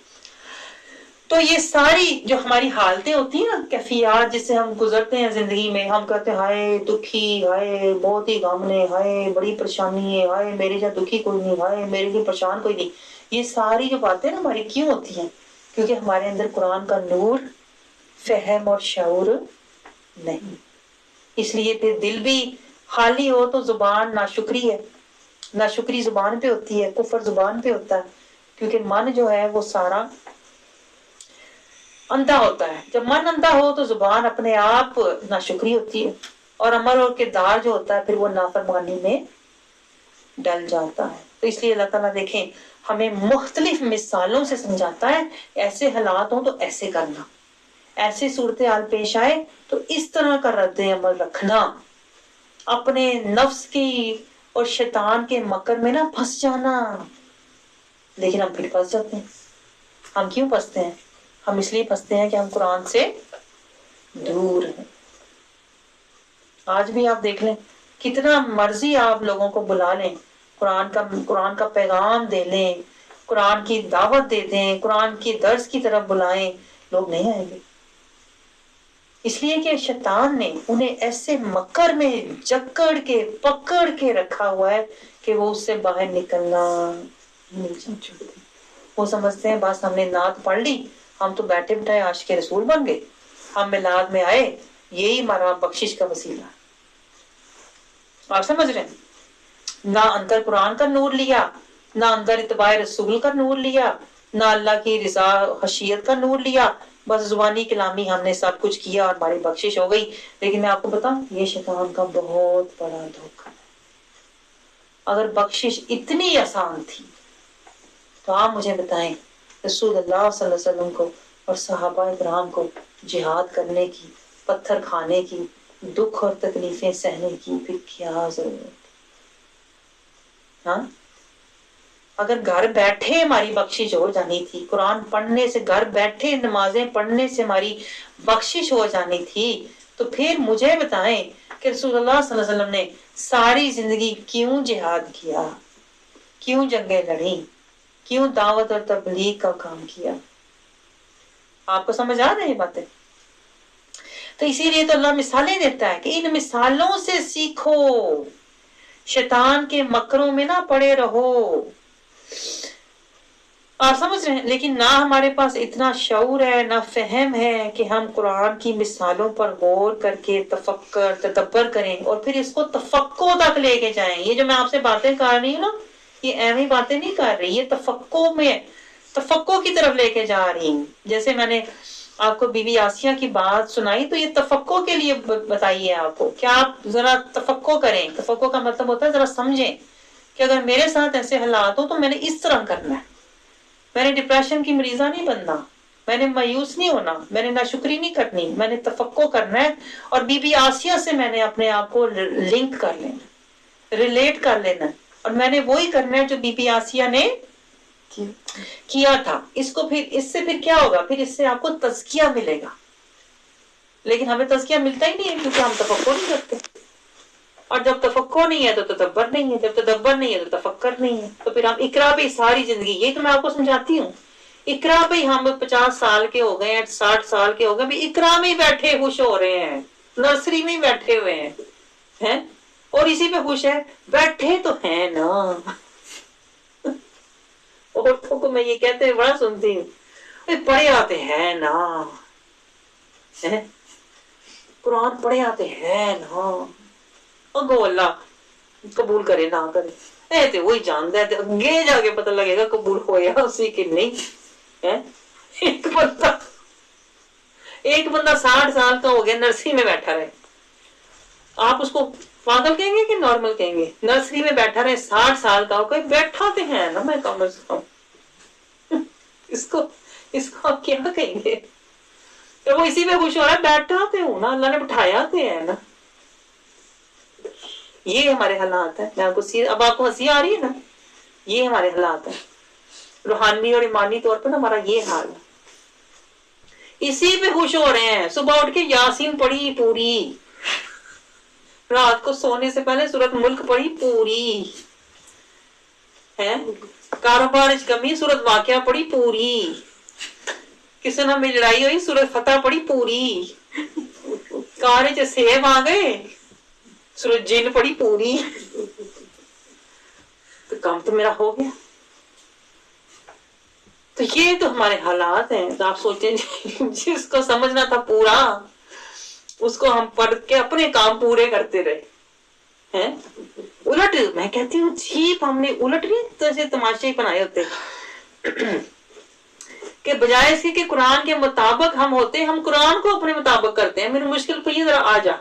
تو یہ ساری جو ہماری حالتیں ہوتی ہیں نا, کیفیات جس سے ہم گزرتے ہیں زندگی میں, ہم کہتے ہیں ہائے دکھی, ہائے بہت ہی غم نے, ہائے بڑی پریشانی ہے, ہائے میرے جہاں دکھی کوئی نہیں, ہائے میرے لیے پریشان کوئی نہیں. یہ ساری جو باتیں نا ہماری کیوں ہوتی ہیں؟ کیونکہ ہمارے اندر قرآن کا نور, فہم اور شعور نہیں. اس لیے پھر دل بھی خالی ہو تو زبان ناشکری ہے, ناشکری زبان پہ ہوتی ہے, کفر زبان پہ ہوتا ہے, کیونکہ من جو ہے وہ سارا اندھا ہوتا ہے. جب من اندھا ہو تو زبان اپنے آپ ناشکری ہوتی ہے, اور عمل اور کردار جو ہوتا ہے پھر وہ نافرمانی میں ڈل جاتا ہے. تو اس لیے اللہ تعالیٰ دیکھیں ہمیں مختلف مثالوں سے سمجھاتا ہے, ایسے حالات ہوں تو ایسے کرنا, ایسی صورتحال پیش آئے تو اس طرح کا رد عمل رکھنا, اپنے نفس کی اور شیطان کے مکر میں نہ پھنس جانا. لیکن ہم پھر پھنس جاتے ہیں. ہم کیوں پھنستے ہیں؟ ہم اس لیے پھنستے ہیں کہ ہم قرآن سے دور ہیں. آج بھی آپ دیکھ لیں, کتنا مرضی آپ لوگوں کو بلا لیں, قرآن کا پیغام دے لیں, قرآن کی دعوت دے دیں, قرآن کی درس کی طرف بلائیں, لوگ نہیں آئیں گے، اس لیے کہ شیطان نے انہیں ایسے مکر میں جکڑ کے پکڑ کے رکھا ہوا ہے کہ وہ اس سے باہر نکلنا نہیں چاہتے۔ وہ سمجھتے ہیں بس ہم نے نعت پڑھ لی، ہم تو بیٹھے بٹھائے عاشق رسول بن گئے، ہم میلاد میں آئے، یہی ہمارا بخشش کا وسیلہ ہے۔ آپ سمجھ رہے ہیں؟ نہ اندر قرآن کا نور لیا، نہ اندر اتباع رسول کا نور لیا، نہ اللہ کی رضا خشیت کا نور لیا، بس زبانی کلامی ہم نے سب کچھ کیا اور ہماری بخشش ہو گئی۔ لیکن میں آپ کو بتاؤں یہ شیطان کا بہت بڑا دھوکہ ہے۔ اگر بخشش اتنی آسان تھی تو آپ مجھے بتائیں رسول اللہ صلی اللہ علیہ وسلم کو اور صحابہ اکرام کو جہاد کرنے کی، پتھر کھانے کی، دکھ اور تکلیفیں سہنے کی پھر کیا ضرورت؟ ہاں، اگر گھر بیٹھے ہماری بخشش ہو جانی تھی، قرآن پڑھنے سے، گھر بیٹھے نمازیں پڑھنے سے ہماری بخشش ہو جانی تھی، تو پھر مجھے بتائیں کہ رسول اللہ صلی اللہ علیہ وسلم نے ساری زندگی کیوں جہاد کیا، کیوں جنگیں لڑی، کیوں دعوت اور تبلیغ کا کام کیا؟ آپ کو سمجھ آ رہی باتیں؟ تو اسی لیے تو اللہ مثالیں دیتا ہے کہ ان مثالوں سے سیکھو، شیطان کے مکروں میں نہ پڑے رہو۔ آپ سمجھ رہے ہیں؟ لیکن نہ ہمارے پاس اتنا شعور ہے، نہ فہم ہے کہ ہم قرآن کی مثالوں پر غور کر کے تفکر تدبر کریں اور پھر اس کو تفقع تک لے کے جائیں۔ یہ جو میں آپ سے باتیں کر رہی ہوں نا، یہ ایویں باتیں نہیں کر رہی، یہ تفقع کی طرف لے کے جا رہی ہوں۔ جیسے میں نے آپ کو بی بی آسیہ کی بات سنائی تو یہ تفقع کے لیے بتائیے آپ کو کہ آپ ذرا تفقع کریں۔ تفقع کا مطلب ہوتا ہے ذرا سمجھیں کہ اگر میرے ساتھ ایسے حالات ہو تو میں نے اس طرح کرنا ہے، میں نے ڈپریشن کی مریضہ نہیں بننا، میں نے مایوس نہیں ہونا، میں نے ناشکری نہیں کرنی، میں نے تفقع کرنا ہے۔ اور بی بی آسیہ سے میں نے اپنے آپ کو لنک کر لینا، ریلیٹ کر لینا، اور میں نے وہی کرنا ہے جو بی بی آسیہ نے کیا تھا۔ اس سے پھر کیا ہوگا؟ پھر اس سے آپ کو تزکیہ ملے گا۔ لیکن ہمیں تزکیہ ملتا ہی نہیں ہے کیونکہ ہم تفکر نہیں کرتے، اور جب تفکر نہیں ہے تو تدبر نہیں ہے، جب تدبر نہیں ہے تو تفکر نہیں ہے، تو پھر ہم اقرا پہ ساری زندگی، یہی تو میں آپ کو سمجھاتی ہوں، اقرا پہ ہم 50 سال کے ہو گئے ہیں، 60 سال کے ہو گئے، بھی اقرا میں ہی بیٹھے خوش ہو رہے ہیں، نرسری میں ہی بیٹھے ہوئے ہیں اور اسی پہ خوش ہے، بیٹھے تو ہیں نا۔ عورتوں کو میں یہ کہتے ہیں بڑا سنتی ہوں، پڑھے آتے ہیں نا، قرآن پڑھے آتے ہیں نا، اگو اللہ قبول کرے نہ کرے اے تے وہی جانتا ہے، اگے جا کے پتہ لگے گا قبول ہویا اسی کہ نہیں۔ ایک بندہ 60 سال کا ہو گیا، نرسری میں بیٹھا رہے، آپ اس کو پاگل کہیں گے کہ نارمل کہیں گے؟ نرسری میں بیٹھا رہے، 60 سال کا ہو، کوئی بیٹھا تو ہے نا، میں کم از کم اس کو آپ کیا کہیں گے؟ تو وہ اسی میں خوش ہو رہا ہے، بیٹھا تو ہوں نا، اللہ نے بٹھایا تو ہے نا۔ یہ ہمارے حالات ہیں۔ میں آپ کو اب آپ کو ہنسی آ رہی ہے نا؟ یہ ہمارے حالات ہیں، روحانی اور ایمانی طور پر ہمارا یہ حال ہے، اسی پہ خوش ہو رہے ہیں۔ صبح اٹھ کے یاسین پڑھی پوری، رات کو سونے سے پہلے سورۃ ملک پڑھی پوری ہے، کاروبار کمی سورۃ واقعہ پڑھی پوری، کسی نہ میری لڑائی ہوئی سورۃ فتح پڑھی پوری، کار چ سیب آ گئے سورۃ جن پڑھی پوری، تو کام تو میرا ہو گیا۔ تو یہ تو ہمارے حالات ہیں۔ تو آپ سوچیں جس کو سمجھنا تھا پورا، اس کو ہم پڑھ کے اپنے کام پورے کرتے رہے ہیں۔ الٹ میں کہتی ہوں جیپ ہم نے الٹ نہیں جیسے تماشے بنائے ہوتے کہ بجائے اس کے قرآن کے مطابق ہم ہوتے، ہم قرآن کو اپنے مطابق کرتے ہیں۔ میری مشکل پہ یہ ذرا آ جا،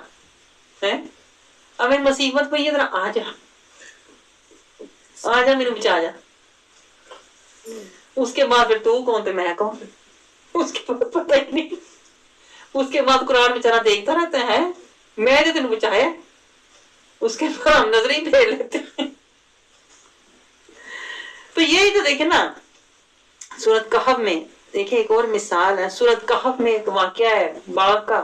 اب میری مصیبت پہ یہ ذرا آ جا، آ جا میرے بچا جا۔ اس کے بعد پھر تو کون تھے میں کون، اس کے بعد پتہ ہی نہیں، اس کے بعد قرآن بیچارہ دیکھتا رہتا ہے میں نے تینوں بچایا، اس کے بعد ہم نظر ہی پھیر لیتے ہیں۔ تو یہی تو دیکھیں نا سورۃ کہف میں، دیکھیں ایک اور مثال ہے۔ سورۃ کہف میں ایک واقعہ ہے باغ کا،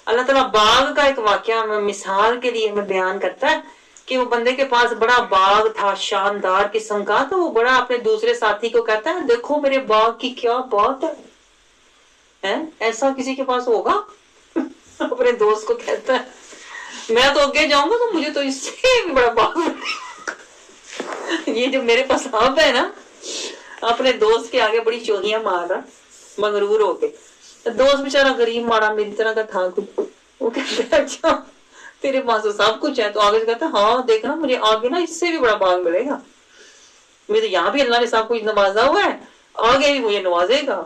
اللہ تعالیٰ باغ کا ایک واقعہ مثال کے لیے ہمیں بیان کرتا ہے کہ وہ بندے کے پاس بڑا باغ تھا شاندار قسم کا، تو وہ بڑا اپنے دوسرے ساتھی کو کہتا ہے دیکھو میرے باغ کی کیا بات ہے ایسا کسی کے پاس ہوگا؟ اپنے دوست کو کہتا ہے میں تو آگے جاؤں گا تو مجھے تو اس سے بھی بڑا باغ ملے گا۔ یہ جو میرے پاس آپ ہے نا، اپنے دوست کے آگے بڑی چوہیاں مار رہا مغرور ہو کے۔ دوست بیچارہ غریب ماڑا میری طرح کا تھا کچھ، وہ کہتا ہے اچھا تیرے پاس تو سب کچھ ہے، تو آگے سے کہتا ہے ہاں دیکھنا مجھے آگے نا اس سے بھی بڑا باغ ملے گا، مجھے تو یہاں بھی اللہ نے سب کچھ نوازا ہوا ہے، آگے بھی مجھے نوازے گا۔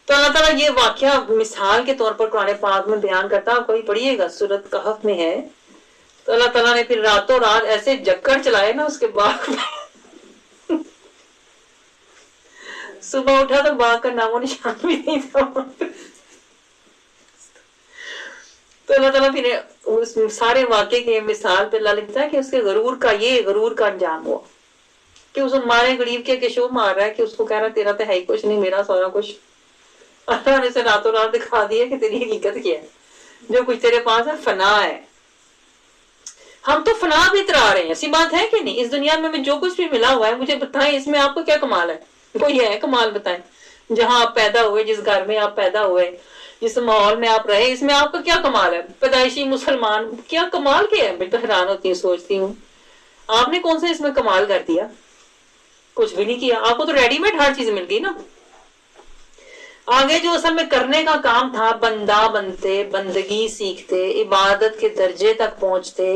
تو اللہ تعالیٰ یہ واقعہ مثال کے طور پر قرآن پاک میں بیان کرتا ہے، آپ کبھی پڑھیے گا، سورۃ کہف میں ہے۔ تو اللہ تعالیٰ نے پھر راتوں رات ایسے جکڑ چلائے نا اس کے باغ میں، صبح اٹھا تو باغ کا نام و نشان بھی نہیں تھا۔ تو اللہ تعالیٰ پھر اس سارے واقعے کے مثال پہ اللہ لکھتا ہے کہ اس کے غرور کا انجام ہوا کہ اس مارے غریب کے شو مار رہا ہے کہ اس کو کہہ رہا ہے تیرا تو ہے ہی کچھ نہیں، میرا سارا کچھ۔ اللہ نے اسے راتوں رات دکھا دیا کہ تیری حقیقت کیا ہے، جو کچھ تیرے پاس ہے فنا ہے۔ ہم تو فنا بھی اترا رہے ہیں، ایسی بات ہے کہ نہیں؟ اس دنیا میں جو کچھ بھی ملا ہوا ہے مجھے بتائیں اس میں آپ کو کیا کمال ہے؟ کوئی ہے کمال بتائیں؟ جہاں آپ پیدا ہوئے، جس گھر میں آپ پیدا ہوئے، جس ماحول میں آپ رہے، اس میں آپ کا کیا کمال ہے؟ پیدائشی مسلمان کیا کمال کیا ہے؟ میں تو حیران ہوتی ہوں، سوچتی ہوں آپ نے کون سا اس میں کمال کر دیا؟ کچھ بھی نہیں کیا، آپ کو تو ریڈی میڈ ہر چیز مل گئی نا۔ آگے جو اصل میں کرنے کا کام تھا، بندہ بنتے، بندگی سیکھتے، عبادت کے درجے تک پہنچتے،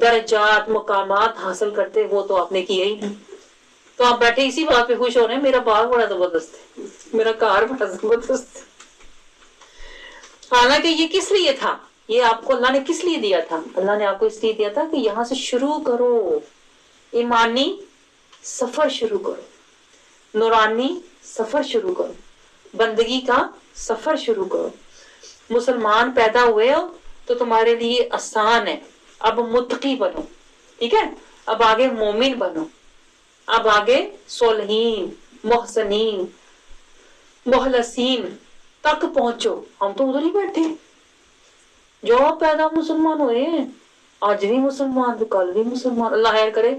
درجات مقامات حاصل کرتے، وہ تو آپ نے کیا ہی نہیں۔ تو آپ بیٹھے اسی بات پہ خوش ہو رہے ہیں میرا باغ بڑا زبردست ہے، میرا کار بڑا زبردست ہے۔ حالانکہ یہ کس لیے تھا؟ یہ آپ کو اللہ نے کس لیے دیا تھا؟ اللہ نے آپ کو اس لیے دیا تھا کہ یہاں سے شروع کرو، ایمانی سفر شروع کرو، نورانی سفر شروع کرو، بندگی کا سفر شروع کرو۔ مسلمان پیدا ہوئے ہو تو تمہارے لیے آسان ہے، اب متقی بنو، ٹھیک ہے؟ اب آگے مومن بنو، اب آگے صالحین، محسنین، مخلصین تک پہنچو۔ ہم تو ادھر ہی بیٹھے ہیں، جو پیدا مسلمان ہوئے ہیں، آج بھی مسلمان تو کل بھی مسلمان، اللہ خیر کرے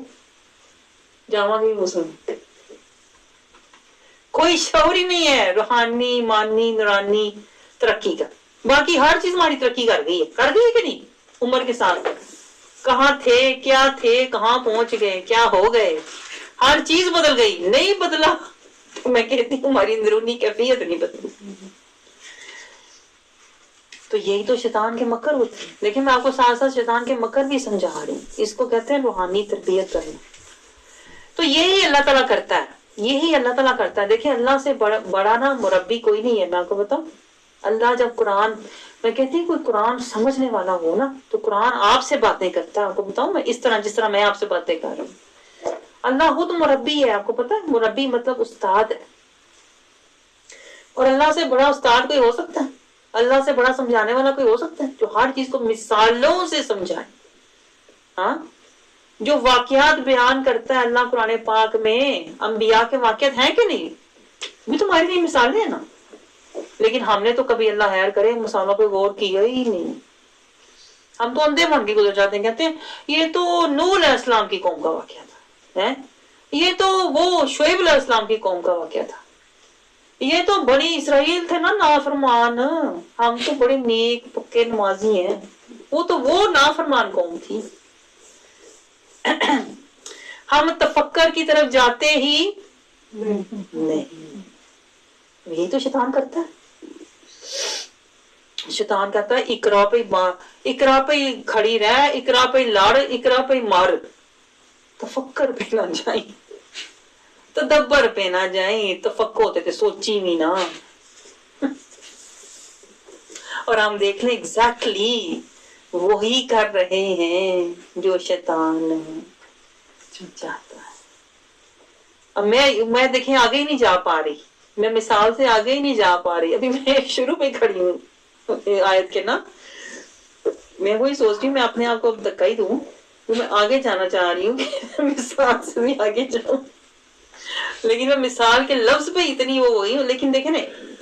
جاواں بھی مسلمان۔ کوئی شعور ہی نہیں ہے روحانی، مانی، نورانی ترقی کا۔ باقی ہر چیز ہماری ترقی کر گئی ہے کہ نہیں؟ عمر کے ساتھ کہاں تھے، کیا تھے، کہاں پہنچ گئے، کیا ہو گئے، ہر چیز بدل گئی۔ نہیں بدلا تو میں کہتی ہوں ہماری اندرونی کیفیت نہیں بدلی۔ تو یہی تو شیطان کے مکر ہوتے ہیں۔ لیکن میں آپ کو ساتھ ساتھ شیطان کے مکر بھی سمجھا رہی ہوں، اس کو کہتے ہیں روحانی تربیت کرنا۔ تو یہی اللہ تعالیٰ کرتا ہے، یہی اللہ تعالیٰ کرتا ہے۔ دیکھیں اللہ سے بڑا نا مربی کوئی نہیں ہے۔ میں آپ کو بتاؤں، اللہ جب قرآن، میں کہتی ہوں کوئی قرآن سمجھنے والا ہو نا تو قرآن آپ سے باتیں کرتا ہے۔ آپ کو بتاؤں میں اس طرح جس طرح میں آپ سے باتیں کر رہا ہوں، اللہ خود مربی ہے۔ آپ کو پتا ہے مربی مطلب استاد ہے، اور اللہ سے بڑا استاد کوئی ہو سکتا ہے؟ اللہ سے بڑا سمجھانے والا کوئی ہو سکتا ہے جو ہر چیز کو مثالوں سے سمجھائے؟ ہاں، جو واقعات بیان کرتا ہے اللہ قرآن پاک میں، انبیاء کے واقعات ہیں کہ نہیں؟ بھی تمہارے لیے مثالیں ہیں نا۔ لیکن ہم نے تو کبھی اللہ خیر کرے مثالوں پہ غور کیا ہی نہیں۔ ہم تو اندھے بن کے گزر جاتے ہیں، کہتے ہیں یہ تو نوح علیہ السلام کی قوم کا واقعہ تھا، یہ تو وہ شعیب علیہ السلام کی قوم کا واقعہ تھا، یہ تو بنی اسرائیل تھے نا نافرمان، ہم تو بڑے نیک پکے نمازی ہیں، وہ نافرمان قوم تھی۔ ہم تفکر کی طرف جاتے ہی نہیں۔ یہی تو شیطان کرتا ہے۔ شیطان کہتا ہے اقرا پہ کھڑی رہ، اقرا پہ لڑ، اقرا پہ مر، تفکر پہ نہ جائیں، تدبر پہ نہ جائیں، تفکر ہوتے تھے سوچی بھی نہ۔ اور ہم دیکھ لیں ایگزیکٹلی وہی کر رہے ہیں جو شیطان چاہتا ہے۔ اب میں دیکھیں آگے ہی نہیں جا پا رہی، میں مثال سے آگے ہی نہیں جا پا رہی، ابھی میں شروع پہ کھڑی ہوں آیت کے نا۔ میں وہی سوچ رہی ہوں میں اپنے آپ کو اب دھکا ہی دوں، تو میں آگے جانا چاہ رہی ہوں کہ مثال سے بھی آگے جاؤں، لیکن میں مثال کے لفظ پہ اتنی وہ ہوئی ہوں۔ لیکن دیکھیں نا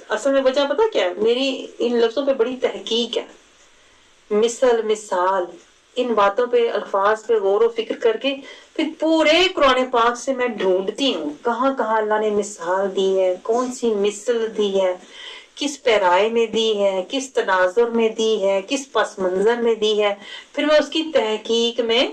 اصل میں وجہ پتا کیا ہے؟ میری ان لفظوں پہ بڑی تحقیق ہے۔ مثل، مثال، ان باتوں پہ الفاظ پہ غور و فکر کر کے پھر پورے قرآن پاک سے میں ڈھونڈتی ہوں کہاں کہاں اللہ نے مثال دی ہے, کون سی مثل دی ہے, کس پیرائے میں دی ہے, کس تناظر میں دی ہے, کس پس منظر میں دی ہے. پھر میں اس کی تحقیق میں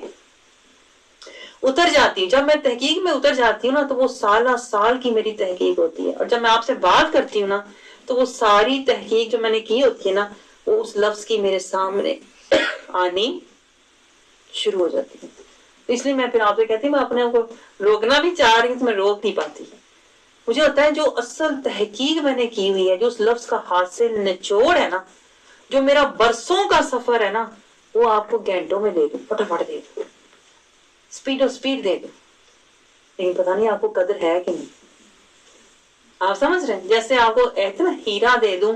اتر جاتی ہوں. جب میں تحقیق میں اتر جاتی ہوں نا تو وہ سالہ سال کی میری تحقیق ہوتی ہے. اور جب میں آپ سے بات کرتی ہوں نا تو وہ ساری تحقیق جو میں نے کی ہوتی ہے نا وہ اس لفظ کی میرے سامنے آنی شروع ہو جاتی ہے. اس لیے میں پھر آپ سے کہتی ہوں میں اپنے آپ کو روکنا بھی چاہ رہی ہوں تو میں روک نہیں پاتی. مجھے ہوتا ہے جو اصل تحقیق میں نے کی ہوئی ہے, جو اس لفظ کا حاصل نچوڑ ہے نا, جو میرا برسوں کا سفر ہے نا, وہ آپ کو گھنٹوں میں دے دوں, فٹافٹ دے دوں, سپیڈ دے دوں. لیکن پتہ نہیں آپ کو قدر ہے کہ نہیں. آپ سمجھ رہے ہیں, جیسے آپ کو اتنا ہیرا دے دوں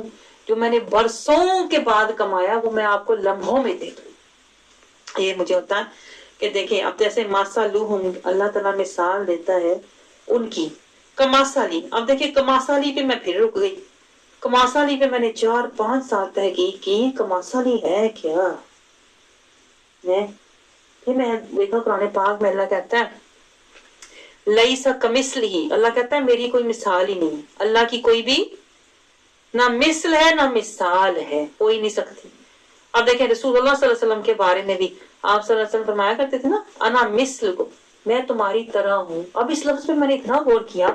جو میں نے برسوں کے بعد کمایا وہ میں آپ کو لمحوں میں دے دوں. یہ مجھے ہوتا ہے کہ دیکھیں اب جیسے ماسالوہم اللہ تعالیٰ مثال دیتا ہے ان کی کماسالی. اب دیکھیں کماسالی پہ میں پھر رک گئی. کماسالی پہ میں نے 4-5 سال تحقیق کی. کماسالی ہے کیا؟ پھر میں دیکھا قرآن پاک میں اللہ کہتا ہے لیسا کمثلہ, اللہ کہتا ہے میری کوئی مثال ہی نہیں. اللہ کی کوئی بھی نہ مثل ہے نہ مثال ہے, کوئی نہیں سکتی. اب دیکھیں رسول اللہ صلی اللہ علیہ وسلم کے بارے میں بھی آپ صلی اللہ علیہ وسلم فرمایا کرتے تھے نا انا مثل کو, میں تمہاری طرح ہوں. اب اس لفظ پہ میں نے اتنا غور کیا,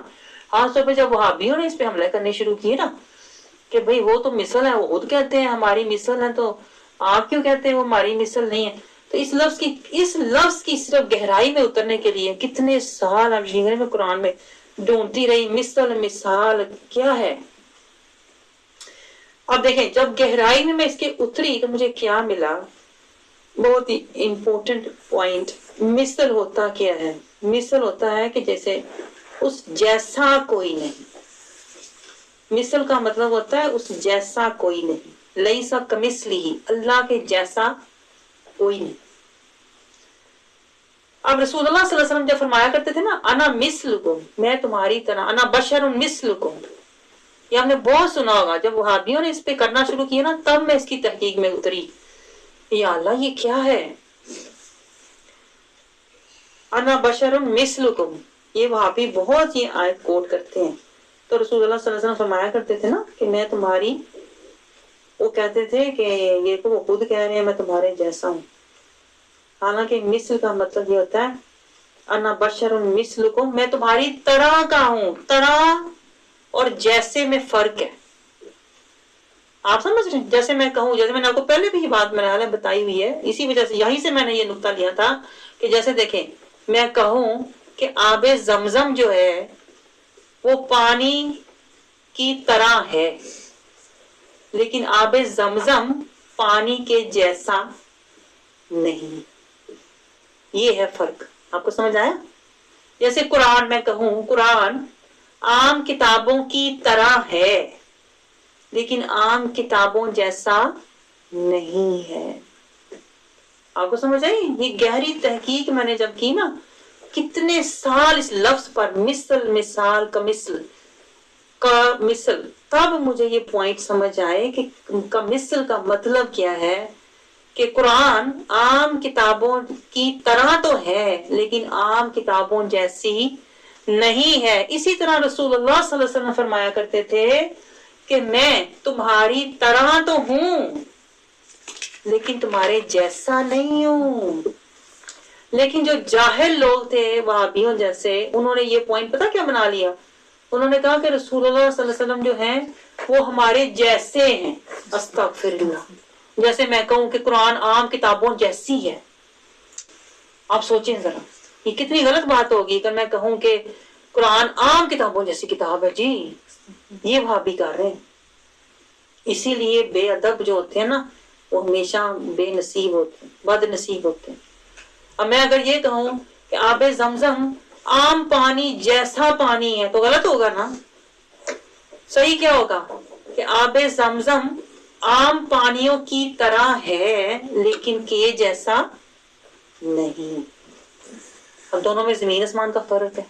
خاص طور پہ جب وہابیوں نے اس پہ حملے کرنے شروع کیے نا کہ بھئی وہ تو مثل ہے, وہ خود کہتے ہیں ہماری مثل ہے, تو آپ کیوں کہتے ہیں وہ ہماری مثل نہیں ہے. تو اس لفظ کی صرف گہرائی میں اترنے کے لیے کتنے سال اب جھینگنے میں قرآن میں ڈھونڈتی رہی مثال کیا ہے. اب دیکھیں جب گہرائی میں اس کے اتری تو مجھے کیا ملا, بہت ہی امپورٹنٹ پوائنٹ. مثل ہوتا کیا ہے؟ مثل ہوتا ہے کہ جیسے اس جیسا کوئی نہیں. مثل کا مطلب ہوتا ہے اس جیسا کوئی نہیں. لیسا کمثلہ, اللہ کے جیسا کوئی نہیں. اب رسول اللہ صلی اللہ علیہ وسلم جب فرمایا کرتے تھے نا انا مثلکم, میں تمہاری طرح, انا بشر مثلکم, یہ ہم نے بہت سنا ہوگا. جب وہابیوں نے اس پہ کرنا شروع کیا نا تب میں اس کی تحقیق میں اتری. یا اللہ یہ کیا ہے انا بشر مثلکم, یہ وہابی بہت یہ آیت کوٹ کرتے ہیں. تو رسول اللہ صلی اللہ علیہ وسلم فرمایا کرتے تھے نا کہ میں تمہاری, وہ کہتے تھے کہ یہ تو وہ خود کہہ رہے ہیں میں تمہارے جیسا ہوں. حالانکہ مثل کا مطلب یہ ہوتا ہے انا بشر مثلکم, میں تمہاری طرح کا ہوں. طرح اور جیسے میں فرق ہے. آپ سمجھ رہے ہیں, جیسے میں کہوں, جیسے میں نے آپ کو پہلے بھی یہ بات میرے حال میں بتائی ہوئی ہے, اسی وجہ سے یہیں سے میں نے یہ نقطہ لیا تھا کہ جیسے دیکھیں میں کہوں کہ آب زمزم جو ہے وہ پانی کی طرح ہے, لیکن آب زمزم پانی کے جیسا نہیں. یہ ہے فرق. آپ کو سمجھ آیا؟ جیسے قرآن میں کہوں قرآن عام کتابوں کی طرح ہے لیکن عام کتابوں جیسا نہیں ہے. آپ کو سمجھ آئی؟ یہ گہری تحقیق میں نے جب کی نا, کتنے سال اس لفظ پر مثال کا مثل, تب مجھے یہ پوائنٹ سمجھ آئے کہ کا مثل کا مطلب کیا ہے. کہ قرآن عام کتابوں کی طرح تو ہے لیکن عام کتابوں جیسی نہیں ہے. اسی طرح رسول اللہ صلی اللہ علیہ وسلم فرمایا کرتے تھے کہ میں تمہاری طرح تو ہوں لیکن تمہارے جیسا نہیں ہوں. لیکن جو جاہل لوگ تھے وہابیوں جیسے, انہوں نے یہ پوائنٹ پتا کیا بنا لیا, انہوں نے کہا کہ رسول اللہ صلی اللہ علیہ وسلم جو ہیں وہ ہمارے جیسے ہیں. استغفر اللہ. جیسے میں کہوں کہ قرآن عام کتابوں جیسی ہے. آپ سوچیں ذرا یہ کتنی غلط بات ہوگی اگر میں کہوں کہ قرآن عام کتابوں جیسی کتاب ہے. جی یہ وہابی کر رہے ہیں. اسی لیے بے ادب جو ہوتے ہیں نا وہ ہمیشہ بے نصیب ہوتے ہیں, بد نصیب ہوتے ہیں. اب میں اگر یہ کہوں کہ آب زمزم عام پانی جیسا پانی ہے تو غلط ہوگا نا. صحیح کیا ہوگا کہ آب زمزم عام پانیوں کی طرح ہے لیکن کے جیسا نہیں. اب دونوں میں زمین آسمان کا فرق ہے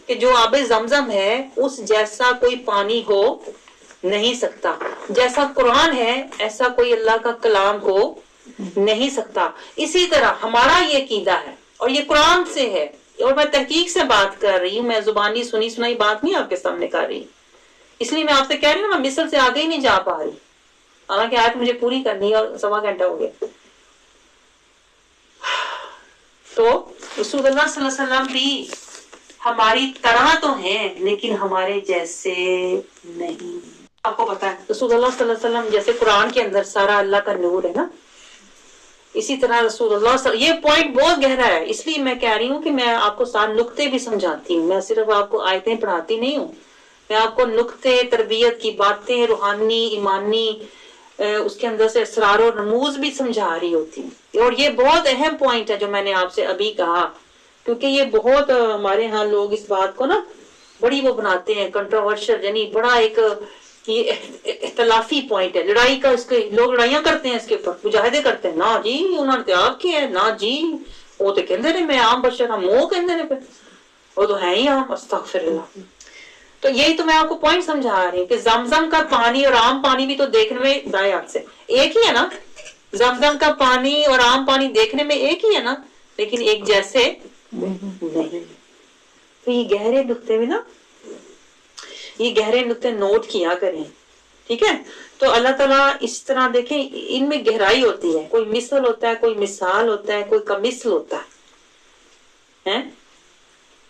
کہ جو آب زمزم ہے اس جیسا کوئی پانی ہو نہیں سکتا. جیسا قرآن ہے ایسا کوئی اللہ کا کلام ہو نہیں سکتا. اسی طرح ہمارا یہ عقیدہ ہے اور یہ قرآن سے ہے, اور میں تحقیق سے بات کر رہی ہوں, میں زبانی سنی سنائی بات نہیں آپ کے سامنے کر رہی, اس لیے میں آپ سے کہہ رہی ہوں میں مثل سے آگے ہی نہیں جا پا رہی, حالانکہ آیت مجھے پوری کرنی ہے اور 1.25 گھنٹہ ہو گیا. تو رسول اللہ صلی اللہ علیہ وسلم بھی ہماری طرح تو ہیں لیکن ہمارے جیسے نہیں. آپ کو پتا ہے رسول اللہ صلی اللہ علیہ وسلم جیسے قرآن کے اندر سارا اللہ کا نور ہے نا, اسی طرح رسول اللہ صلی اللہ علیہ وسلم, یہ پوائنٹ بہت گہرا ہے, اس لیے میں کہہ رہی ہوں کہ میں آپ کو سارے نقطے بھی سمجھاتی ہوں, میں صرف آپ کو آیتیں پڑھاتی نہیں ہوں, میں آپ کو نقطے, تربیت کی باتیں, روحانی, ایمانی, اس کے اندر سے اسرار و رموز بھی سمجھا رہی ہوتی ہوں. اور یہ بہت اہم پوائنٹ ہے جو میں نے آپ سے ابھی کہا, کیونکہ یہ بہت ہمارے ہاں لوگ اس بات کو نا بڑی وہ بناتے ہیں کنٹروورشل, یعنی بڑا ایک یہ اختلافی پوائنٹ ہے, لڑائی کا, اس کے لوگ لڑائیاں کرتے ہیں, اس کے اوپر مجاہدے کرتے ہیں, نہ جی انہوں نے تیاگ کیا ہے, نہ جی وہ تو کہندے نے میں عام بشر ہوں, وہ کہندے نے وہ تو ہے ہی عام, استغفر اللہ. تو یہی تو میں آپ کو پوائنٹ سمجھا رہی ہوں کہ زمزم کا پانی اور عام پانی بھی تو دیکھنے میں دائیں ہاتھ سے ایک ہی ہے نا, زمزم کا پانی اور عام پانی دیکھنے میں ایک ہی ہے نا, لیکن ایک جیسے نہیں. تو یہ گہرے نقطے میں نا, یہ گہرے نقطے نوٹ کیا کریں, ٹھیک ہے. تو اللہ تعالیٰ اس طرح دیکھیں ان میں گہرائی ہوتی ہے, کوئی مثل ہوتا ہے, کوئی مثال ہوتا ہے, کوئی کمثل ہوتا ہے.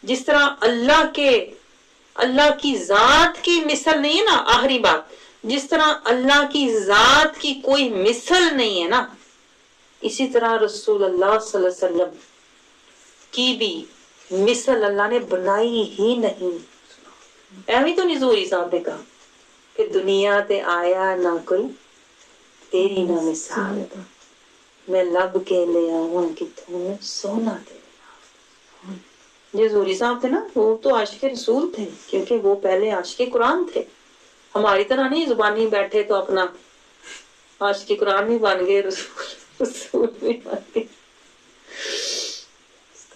جس طرح اللہ کی ذات کی مثل نہیں ہے نا, آخری بات, جس طرح اللہ کی ذات کی کوئی مثل نہیں ہے نا, اسی طرح رسول اللہ صلی اللہ علیہ وسلم کی بھی مثل اللہ نے بنائی ہی نہیں. ایویں تو نزوری صاحب نے کہا کہ دنیا تے آیا نہ کوئی تیری نہ مثال, میں لب کے لے آواں کتھوں سونا تیرے. یہ زوری صاحب تھے نا, وہ تو عاشق رسول تھے, کیونکہ وہ پہلے عاشق قرآن تھے. ہماری طرح نہیں زبانی بیٹھے تو اپنا عاشق قرآن بھی بن گئے, رسول بھی بن گئے.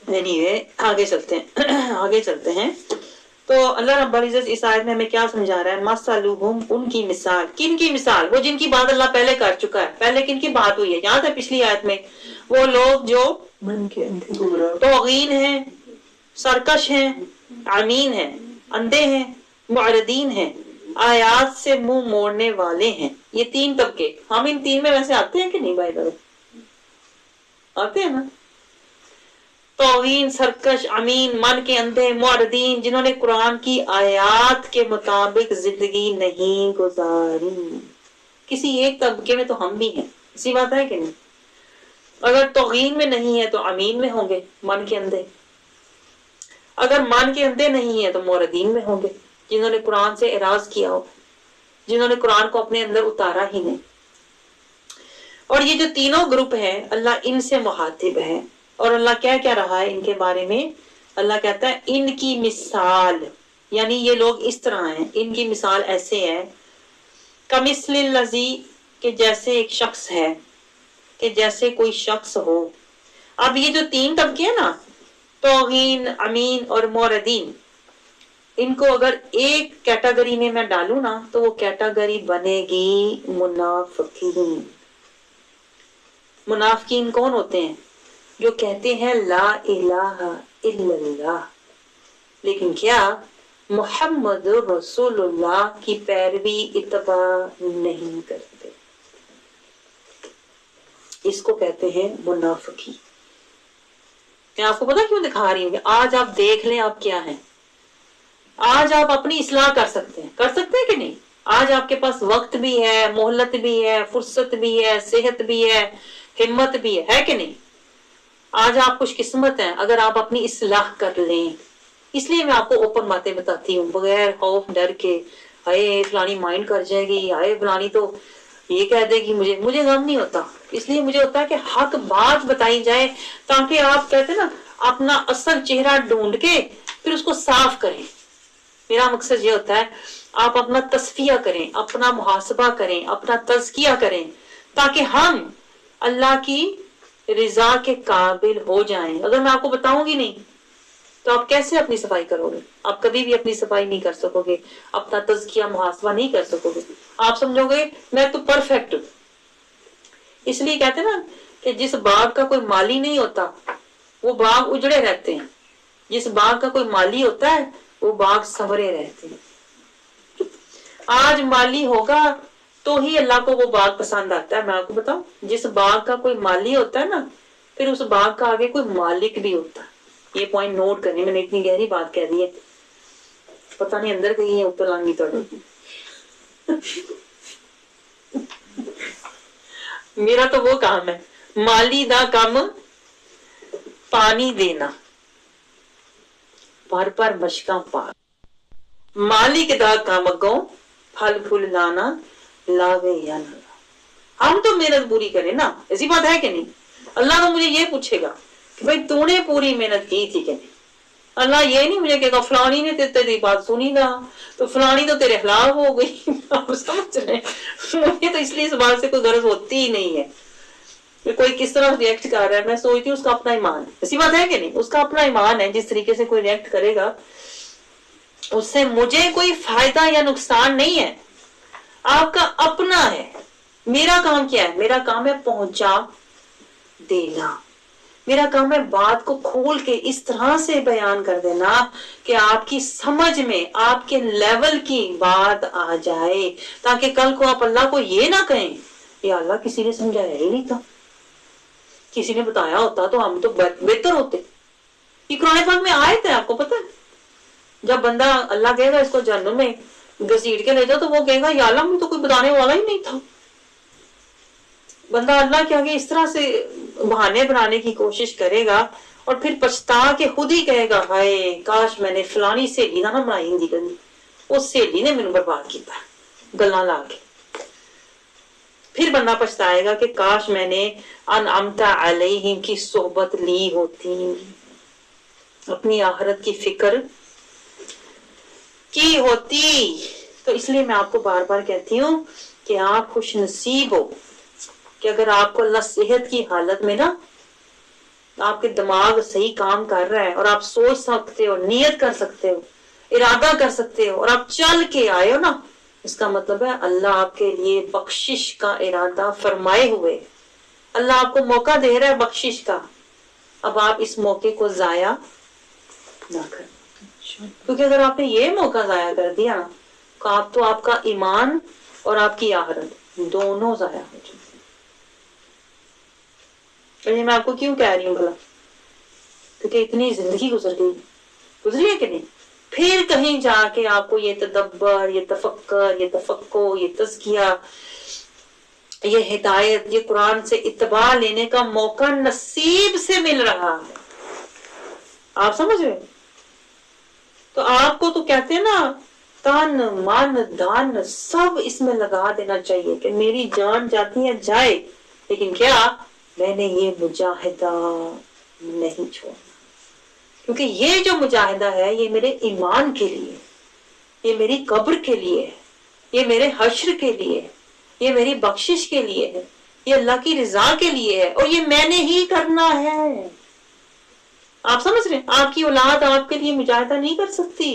anyway, آگے چلتے ہیں. تو اللہ رب العزت اس آیت میں ہمیں کیا سمجھا رہا ہے, مثلہم, ان کی مثال. کن کی مثال؟ وہ جن کی بات اللہ پہلے کر چکا ہے. پہلے کن کی بات ہوئی ہے یاد ہے پچھلی آیت میں, وہ لوگ جو توغین ہیں, سرکش ہیں, عمین ہیں, اندھے ہیں, معرضین ہیں, آیات سے منہ موڑنے والے ہیں. یہ 3 طبقے, ہم ان 3 میں ویسے آتے ہیں کہ نہیں بھائی بھائی, آتے ہیں نا. توہین, سرکش, امین, من کے اندھے, معرضین, جنہوں نے قرآن کی آیات کے مطابق زندگی نہیں گزاری. کسی ایک طبقے میں تو ہم بھی ہیں, اسی بات ہے کہ نہیں. اگر توہین میں نہیں ہے تو امین میں ہوں گے, من کے اندھے. اگر من کے اندھے نہیں ہے تو معرضین میں ہوں گے, جنہوں نے قرآن سے اعراض کیا ہو, جنہوں نے قرآن کو اپنے اندر اتارا ہی نہیں. اور یہ جو تینوں گروپ ہیں اللہ ان سے مخاطب ہے, اور اللہ کیا رہا ہے ان کے بارے میں. اللہ کہتا ہے ان کی مثال, یعنی یہ لوگ اس طرح ہیں, ان کی مثال ایسے ہے کمثل الذی, کہ جیسے ایک شخص ہے, کہ جیسے کوئی شخص ہو. اب یہ جو 3 طبقے ہیں نا, توہین, امین اور معرضین, ان کو اگر ایک کیٹیگری میں ڈالوں نا تو وہ کیٹیگری بنے گی منافقین. منافقین کون ہوتے ہیں؟ جو کہتے ہیں لا الہ الا اللہ, لیکن کیا محمد رسول اللہ کی پیروی اتباع نہیں کرتے. اس کو کہتے ہیں منافقی. میں آپ کو پتا کیوں دکھا رہی ہوں کہ آج آپ دیکھ لیں آپ کیا ہیں. آج آپ اپنی اصلاح کر سکتے ہیں کہ نہیں. آج آپ کے پاس وقت بھی ہے, مہلت بھی ہے, فرصت بھی ہے, صحت بھی ہے, ہمت بھی ہے کہ نہیں. آج آپ خوش قسمت ہیں اگر آپ اپنی اصلاح کر لیں. اس لیے میں آپ کو اوپن باتیں بتاتی ہوں بغیر خوف ڈر کے, ہائے فلانی مائنڈ کر جائے گی, ہائے فلانی تو یہ کہہ دے گی. مجھے غم نہیں ہوتا, اس لیے مجھے ہوتا ہے کہ حق بات بتائی جائے, تاکہ آپ کہتے ہیں نا اپنا اصل چہرہ ڈھونڈ کے پھر اس کو صاف کریں. میرا مقصد یہ ہوتا ہے آپ اپنا تصفیہ کریں, اپنا محاسبہ کریں, اپنا تزکیہ کریں, تاکہ ہم اللہ کی رضا کے قابل ہو جائیں. اگر میں آپ کو بتاؤں گی نہیں تو آپ کیسے اپنی صفائی کرو گے؟ آپ کبھی بھی اپنی صفائی نہیں کر سکو گے, اپنا تزکیہ محاسبہ نہیں کر سکو گے. آپ سمجھو گے میں تو پرفیکٹ ہوں. اس لیے کہتے ہیں نا کہ جس باغ کا کوئی مالی نہیں ہوتا وہ باغ اجڑے رہتے ہیں، جس باغ کا کوئی مالی ہوتا ہے وہ باغ سنورے رہتے ہیں۔ آج مالی ہوگا تو ہی اللہ کو وہ باغ پسند آتا ہے۔ میں آپ کو بتاؤں، جس باغ کا کوئی مالی ہوتا ہے نا، پھر اس باغ کا آگے کوئی مالک بھی ہوتا ہے۔ یہ پوائنٹ نوٹ کرنے، میں نے اتنی گہری بات کہہ دی ہے، پتہ نہیں اندر کہیں ہے اوپر لانگی توڑے۔ میرا تو وہ کام ہے، مالی دا کام پانی دینا، پر پر مشکاں پا، مالک دا کام اگوں پھل پھول لانا، لاوے یا نہ لاوے۔ ہم تو محنت پوری کریں نا، ایسی بات ہے کہ نہیں؟ اللہ تو مجھے یہ پوچھے گا کہ بھائی تو نے پوری محنت کی تھی کہ نہیں؟ اللہ یہ نہیں مجھے کہے گا فلانی نے تیری بات سنی نا تو فلانی تو تیرے خلاف ہو گئی۔ آپ سمجھ رہے ہیں؟ مجھے تو اس لیے اس بات سے کوئی غرض ہوتی ہی نہیں ہے کہ کوئی کس طرح ریئیکٹ کر رہا ہے۔ میں سوچتی ہوں اس کا اپنا ایمان ہے، ایسی بات ہے کہ نہیں؟ اس کا اپنا ایمان ہے، جس طریقے سے کوئی ریئیکٹ کرے گا اس سے مجھے کوئی فائدہ یا نقصان نہیں ہے، آپ کا اپنا ہے۔ میرا کام کیا ہے؟ میرا کام ہے پہنچا دینا، میرا کام ہے بات کو کھول کے اس طرح سے بیان کر دینا کہ آپ کی سمجھ میں آپ کے لیول کی بات آ جائے، تاکہ کل کو آپ اللہ کو یہ نہ کہیں یا اللہ کسی نے سمجھایا ہی نہیں تھا، کسی نے بتایا ہوتا تو ہم تو بہتر ہوتے۔ یہ قرآن پاک میں آیت ہے، آپ کو پتہ ہے؟ جب بندہ اللہ کہے گا اس کو جہنم میں گھسیٹ کے لے جاؤ تو وہ کہے گا یا اللہ مجھے تو کوئی بتانے والا ہی نہیں تھا۔ بندہ اللہ کے آگے اس طرح سے بہانے بنانے کی کوشش کرے گا اور پھر پچھتا کے خود ہی کہے گا ہائے کاش میں نے فلانی سہیلی نہ بنائی ہندی کرنی، اس سہیلی نے میرے برباد کیتا گلاں لا کے۔ پھر بندہ پچھتائے گا کہ کاش میں نے انعمت علیہم کی صحبت لی ہوتی، اپنی آخرت کی فکر کی ہوتی۔ تو اس لیے میں آپ کو بار بار کہتی ہوں کہ آپ خوش نصیب ہو کہ اگر آپ کو اللہ صحت کی حالت میں نا آپ کے دماغ صحیح کام کر رہا ہے اور آپ سوچ سکتے ہو، نیت کر سکتے ہو، ارادہ کر سکتے ہو اور آپ چل کے آئے ہو نا، اس کا مطلب ہے اللہ آپ کے لیے بخشش کا ارادہ فرمائے ہوئے، اللہ آپ کو موقع دے رہا ہے بخشش کا۔ اب آپ اس موقع کو ضائع نہ کریں، کیونکہ اگر آپ نے یہ موقع ضائع کر دیا نا تو آپ کا ایمان اور آپ کی آخرت دونوں ضائع ہو جائیں۔ میں آپ کو کیوں کہہ رہی ہوں بھلا؟ کیونکہ اتنی زندگی گزری ہے کہ نہیں؟ پھر کہیں جا کے آپ کو یہ تدبر، یہ تفکر، یہ تفقہ، یہ تزکیہ، یہ ہدایت، یہ قرآن سے اتباع لینے کا موقع نصیب سے مل رہا ہے۔ آپ سمجھ رہے؟ تو آپ کو تو کہتے ہیں نا تن من دھن سب اس میں لگا دینا چاہیے کہ میری جان جاتی ہے جائے، لیکن کیا میں نے یہ مجاہدہ نہیں چھوڑنا، کیونکہ یہ جو مجاہدہ ہے یہ میرے ایمان کے لیے، یہ میری قبر کے لیے ہے، یہ میرے حشر کے لیے ہے، یہ میری بخشش کے لیے ہے، یہ اللہ کی رضا کے لیے ہے، اور یہ میں نے ہی کرنا ہے۔ آپ سمجھ رہے ہیں؟ آپ کی اولاد آپ کے لیے مجاہدہ نہیں کر سکتی،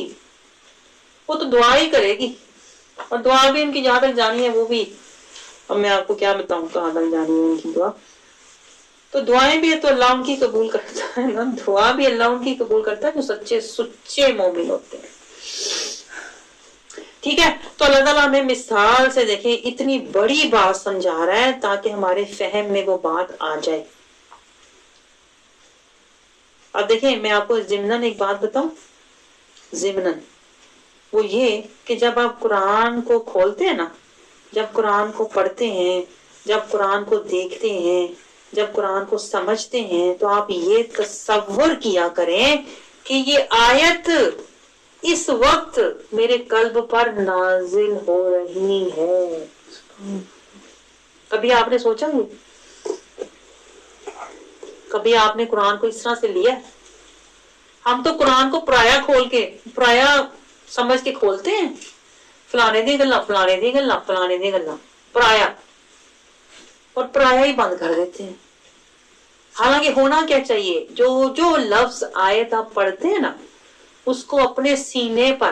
وہ تو دعا ہی کرے گی، اور دعا بھی ان کی جہاں تک جانی ہے وہ بھی اب میں آپ کو کیا بتاؤں کہاں تک جانی ہے ان کی دعا۔ تو دعائیں بھی تو اللہ ان کی قبول کرتا ہے نا، دعا بھی اللہ ان کی قبول کرتا ہے جو سچے سچے مومن ہوتے ہیں۔ ٹھیک ہے، تو اللہ تعالیٰ ہمیں مثال سے دیکھیں اتنی بڑی بات سمجھا رہا ہے تاکہ ہمارے فہم میں وہ بات آ جائے۔ اب دیکھیں میں آپ کو ضمناً ایک بات بتاؤں، ضمناً وہ یہ کہ جب آپ قرآن کو کھولتے ہیں نا، جب قرآن کو پڑھتے ہیں، جب قرآن کو دیکھتے ہیں، جب قرآن کو سمجھتے ہیں، تو آپ یہ تصور کیا کریں کہ یہ آیت اس وقت میرے قلب پر نازل ہو رہی ہے۔ کبھی آپ نے سوچا نہیں؟ کبھی آپ نے قرآن کو اس طرح سے لیا؟ ہم تو قرآن کو پرایا سمجھ کے کھولتے ہیں، فلانے دی گلا فلانے دی گلا فلانے دی گلا پرایا، اور پرایا ہی بند کر دیتے ہیں۔ حالانکہ ہونا کیا چاہیے، جو لفظ آیت آپ پڑھتے ہیں نا اس کو اپنے سینے پر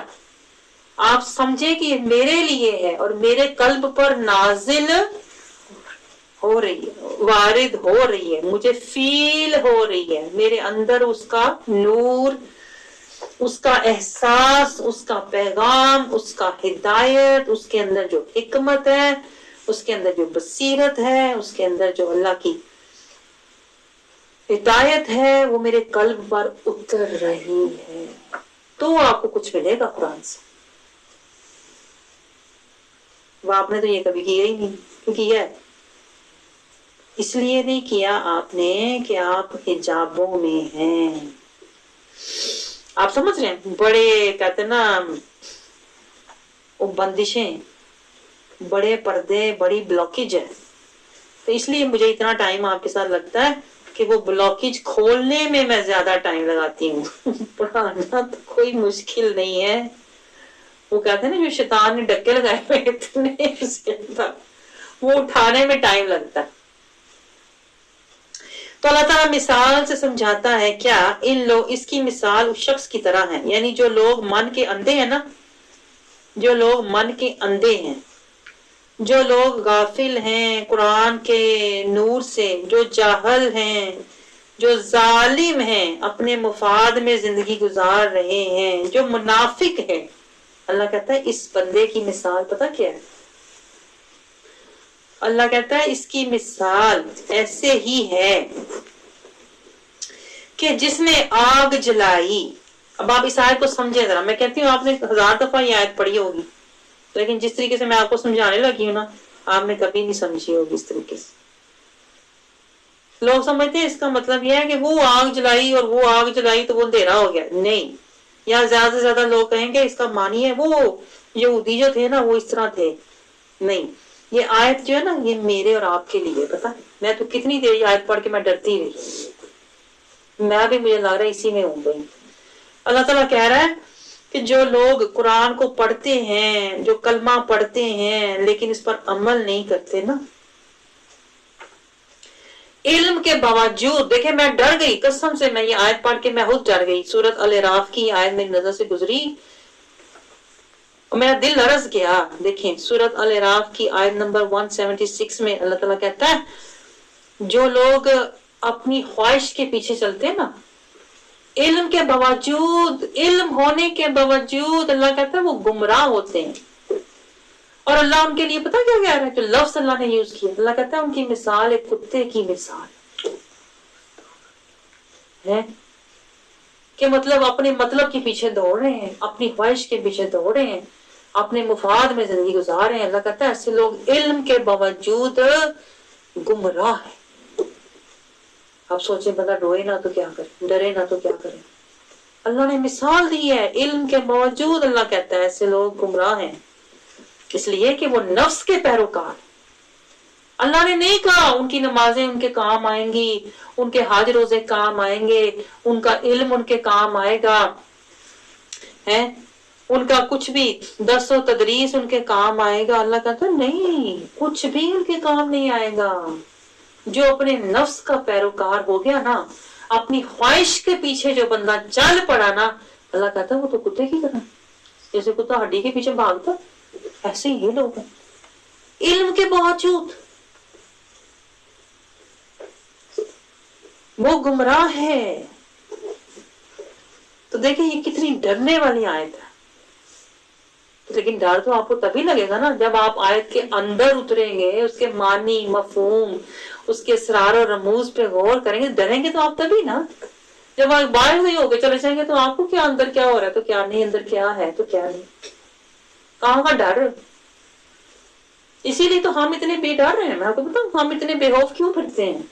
آپ سمجھیں کہ یہ میرے لیے ہے اور میرے قلب پر نازل، ہو رہی ہے، وارد ہو رہی ہے، مجھے فیل ہو رہی ہے، میرے اندر اس کا نور، اس کا احساس، اس کا پیغام، اس کا ہدایت، اس کے اندر جو حکمت ہے، اس کے اندر جو بصیرت ہے، اس کے اندر جو اللہ کی ہدایت ہے، وہ میرے قلب پر اتر رہی ہے، تو آپ کو کچھ ملے گا قرآن سے۔ وہ آپ نے تو یہ کبھی کیا ہی نہیں، کیوں کیا ہے؟ اس لیے نہیں کیا آپ نے کہ آپ حجابوں میں ہیں۔ آپ سمجھ رہے ہیں؟ بڑے کہتے ہیں نا وہ بندشیں، بڑے پردے، بڑی بلاکیج ہے، تو اس لیے مجھے اتنا ٹائم آپ کے ساتھ لگتا ہے کہ وہ بلاکیج کھولنے میں زیادہ ٹائم لگاتی ہوں۔ پڑھانا تو کوئی مشکل نہیں ہے، وہ کہتے ہیں نا جو شیطان نے ڈکے لگائے ہوئے اتنے اس کے اندر، وہ اٹھانے میں ٹائم لگتا ہے۔ تو اللہ تعالیٰ مثال سے سمجھاتا ہے کیا اس کی مثال اس شخص کی طرح ہے، یعنی جو لوگ من کے اندھے ہیں نا، جو لوگ من کے اندھے ہیں، جو لوگ غافل ہیں قرآن کے نور سے، جو جاہل ہیں، جو ظالم ہیں، اپنے مفاد میں زندگی گزار رہے ہیں، جو منافق ہیں، اللہ کہتا ہے اس بندے کی مثال پتہ کیا ہے؟ اللہ کہتا ہے اس کی مثال ایسے ہی ہے کہ جس نے آگ جلائی۔ اب آپ اس آیت کو سمجھیں ذرا، میں کہتی ہوں آپ نے 1000 دفعہ یہ آیت پڑھی ہوگی، لیکن جس طریقے سے میں آپ کو سمجھانے لگی ہوں نا، آپ نے کبھی نہیں سمجھی ہوگی اس طریقے سے۔ لوگ سمجھتے ہیں اس کا مطلب یہ ہے کہ وہ آگ جلائی اور وہ آگ جلائی تو وہ اندھیرا ہو گیا، نہیں، یا زیادہ سے زیادہ لوگ کہیں گے اس کا معنی ہے وہ یہودی جو تھے نا وہ اس طرح تھے، نہیں، یہ آیت جو ہے نا یہ میرے اور آپ کے لیے، پتا میں تو کتنی دیر یہ آیت پڑھ کے میں ڈرتی رہی، میں بھی مجھے لگ رہا ہے اسی میں ہوں گئی۔ اللہ تعالیٰ کہہ رہا ہے کہ جو لوگ قرآن کو پڑھتے ہیں، جو کلمہ پڑھتے ہیں لیکن اس پر عمل نہیں کرتے نا، علم کے باوجود، دیکھیں میں ڈر گئی قسم سے، میں یہ آیت پڑھ کے میں خود ڈر گئی، سورۃ الاعراف کی آیت میری نظر سے گزری اور میرا دل لرز گیا۔ دیکھیں سورۃ الاعراف کی آیت نمبر 176 میں اللہ تعالیٰ کہتا ہے جو لوگ اپنی خواہش کے پیچھے چلتے ہیں نا، علم کے باوجود، علم ہونے کے باوجود، اللہ کہتا ہے وہ گمراہ ہوتے ہیں، اور اللہ ان کے لیے پتہ کیا کہہ رہا ہے؟ جو لفظ اللہ نے یوز کیا، اللہ کہتا ہے ان کی مثال ایک کتے کی مثال ہے، کہ مطلب اپنے مطلب کے پیچھے دوڑ رہے ہیں، اپنی خواہش کے پیچھے دوڑ رہے ہیں، اپنے مفاد میں زندگی گزار رہے ہیں۔ اللہ کہتا ہے ایسے لوگ علم کے باوجود گمراہ ہیں۔ آپ سوچیں بندہ روئے نہ تو کیا کرے، ڈرے نہ تو کیا کرے؟ اللہ نے مثال دی ہے، علم کے باوجود اللہ کہتا ہے ایسے لوگ گمراہ ہیں، اس لیے کہ وہ نفس کے پیروکار۔ اللہ نے نہیں کہا ان کی نمازیں ان کے کام آئیں گی، ان کے حج روزے کام آئیں گے، ان کا علم ان کے کام آئے گا، ان کا کچھ بھی درس و تدریس ان کے کام آئے گا۔ اللہ کہتا ہے نہیں، کچھ بھی ان کے کام نہیں آئے گا۔ جو اپنے نفس کا پیروکار ہو گیا نا، اپنی خواہش کے پیچھے جو بندہ چل پڑا نا، اللہ کہتا ہے وہ تو کتے کی طرح، جیسے کتا ہڈی کے پیچھے بھاگتا، ایسے ہی لوگ ہیں علم کے باوجود وہ گمراہ ہے۔ تو دیکھیں یہ کتنی ڈرنے والی آیت ہے، لیکن ڈر تو آپ کو تبھی لگے گا نا جب آپ آیت کے اندر اتریں گے، اس کے معنی، مفہوم، اس کے اسرار و رموز پہ غور کریں گے، ڈریں گے تو آپ تبھی نا۔ جب آپ باہر سے ہی ہو کے چلے جائیں گے تو آپ کو کیا اندر کیا ہو رہا ہے تو کیا نہیں، اندر کیا ہے تو کیا نہیں، کہاں کا ڈر۔ اسی لیے تو ہم اتنے بے ڈر ہیں، میں آپ کو بتاؤں ہم اتنے بے خوف کیوں پھرتے ہیں۔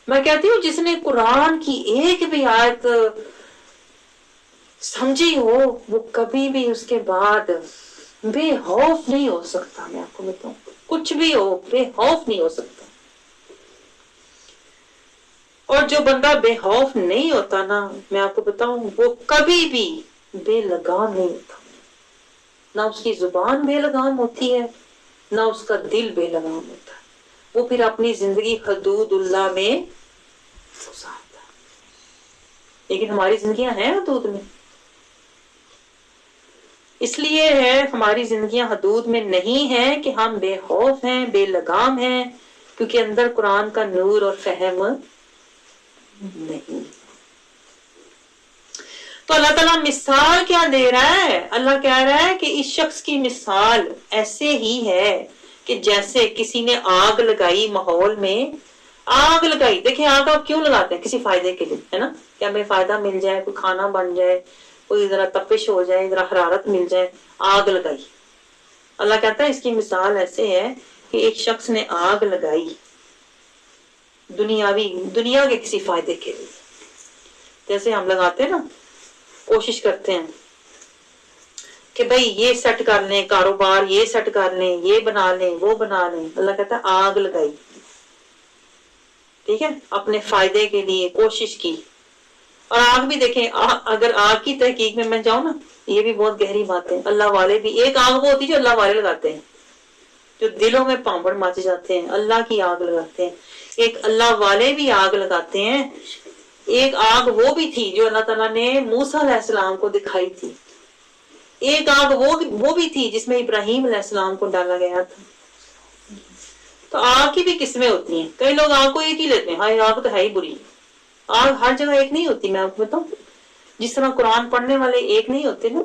میں کہتی ہوں جس نے قرآن کی ایک بھی آیت سمجھی ہو وہ کبھی بھی اس کے بعد بے خوف نہیں ہو سکتا۔ میں آپ کو بتاؤں کچھ بھی ہو بے خوف نہیں ہو سکتا، اور جو بندہ بے خوف نہیں ہوتا نا، میں آپ کو بتاؤں وہ کبھی بھی بے لگام نہیں ہوتا، نہ اس کی زبان بے لگام ہوتی ہے، نہ اس کا دل بے لگام ہوتا ہے، وہ پھر اپنی زندگی حدود اللہ میں گزارتا ہے۔ لیکن ہماری زندگیاں ہیں حدود میں، اس لیے ہے ہماری زندگیاں حدود میں نہیں ہیں کہ ہم بے خوف ہیں، بے لگام ہیں، کیونکہ اندر قرآن کا نور اور فہم نہیں. تو اللہ تعالیٰ مثال کیا دے رہا ہے؟ اللہ کہہ رہا ہے کہ اس شخص کی مثال ایسے ہی ہے کہ جیسے کسی نے آگ لگائی ماحول میں. آگ لگائی، دیکھیں آگ آپ کیوں لگاتے ہیں؟ کسی فائدے کے لیے، ہے نا، کہ ہمیں فائدہ مل جائے، کوئی کھانا بن جائے، کوئی ذرا تپش ہو جائے، ذرا حرارت مل جائے، آگ لگائی. اللہ کہتا ہے اس کی مثال ایسے ہے کہ ایک شخص نے آگ لگائی دنیا کے کسی فائدے کے لیے. جیسے ہم لگاتے ہیں نا، کوشش کرتے ہیں کہ بھئی یہ سیٹ کر لیں، کاروبار یہ سیٹ کر لیں، یہ بنا لیں، وہ بنا لیں. اللہ کہتا ہے آگ لگائی، ٹھیک ہے، اپنے فائدے کے لیے کوشش کی. اور آگ بھی دیکھیں، اگر آگ کی تحقیق میں جاؤں نا، یہ بھی بہت گہری بات ہے. اللہ والے بھی، ایک آگ وہ ہوتی ہے جو اللہ والے لگاتے ہیں، جو دلوں میں پامبڑ مچ جاتے ہیں، اللہ کی آگ لگاتے ہیں. ایک اللہ والے بھی آگ لگاتے ہیں. ایک آگ وہ بھی تھی جو اللہ تعالیٰ نے موسیٰ علیہ السلام کو دکھائی تھی. ایک آگ وہ بھی تھی جس میں ابراہیم علیہ السلام کو ڈالا گیا تھا. تو آگ کی بھی قسمیں ہوتی ہیں. کئی لوگ آگ کو ایک ہی لیتے ہیں، ہاں آگ تو ہے ہی بری. آگ ہر جگہ ایک نہیں ہوتی. میں آپ کو بتاؤں، جس طرح قرآن پڑھنے والے ایک نہیں ہوتے نا،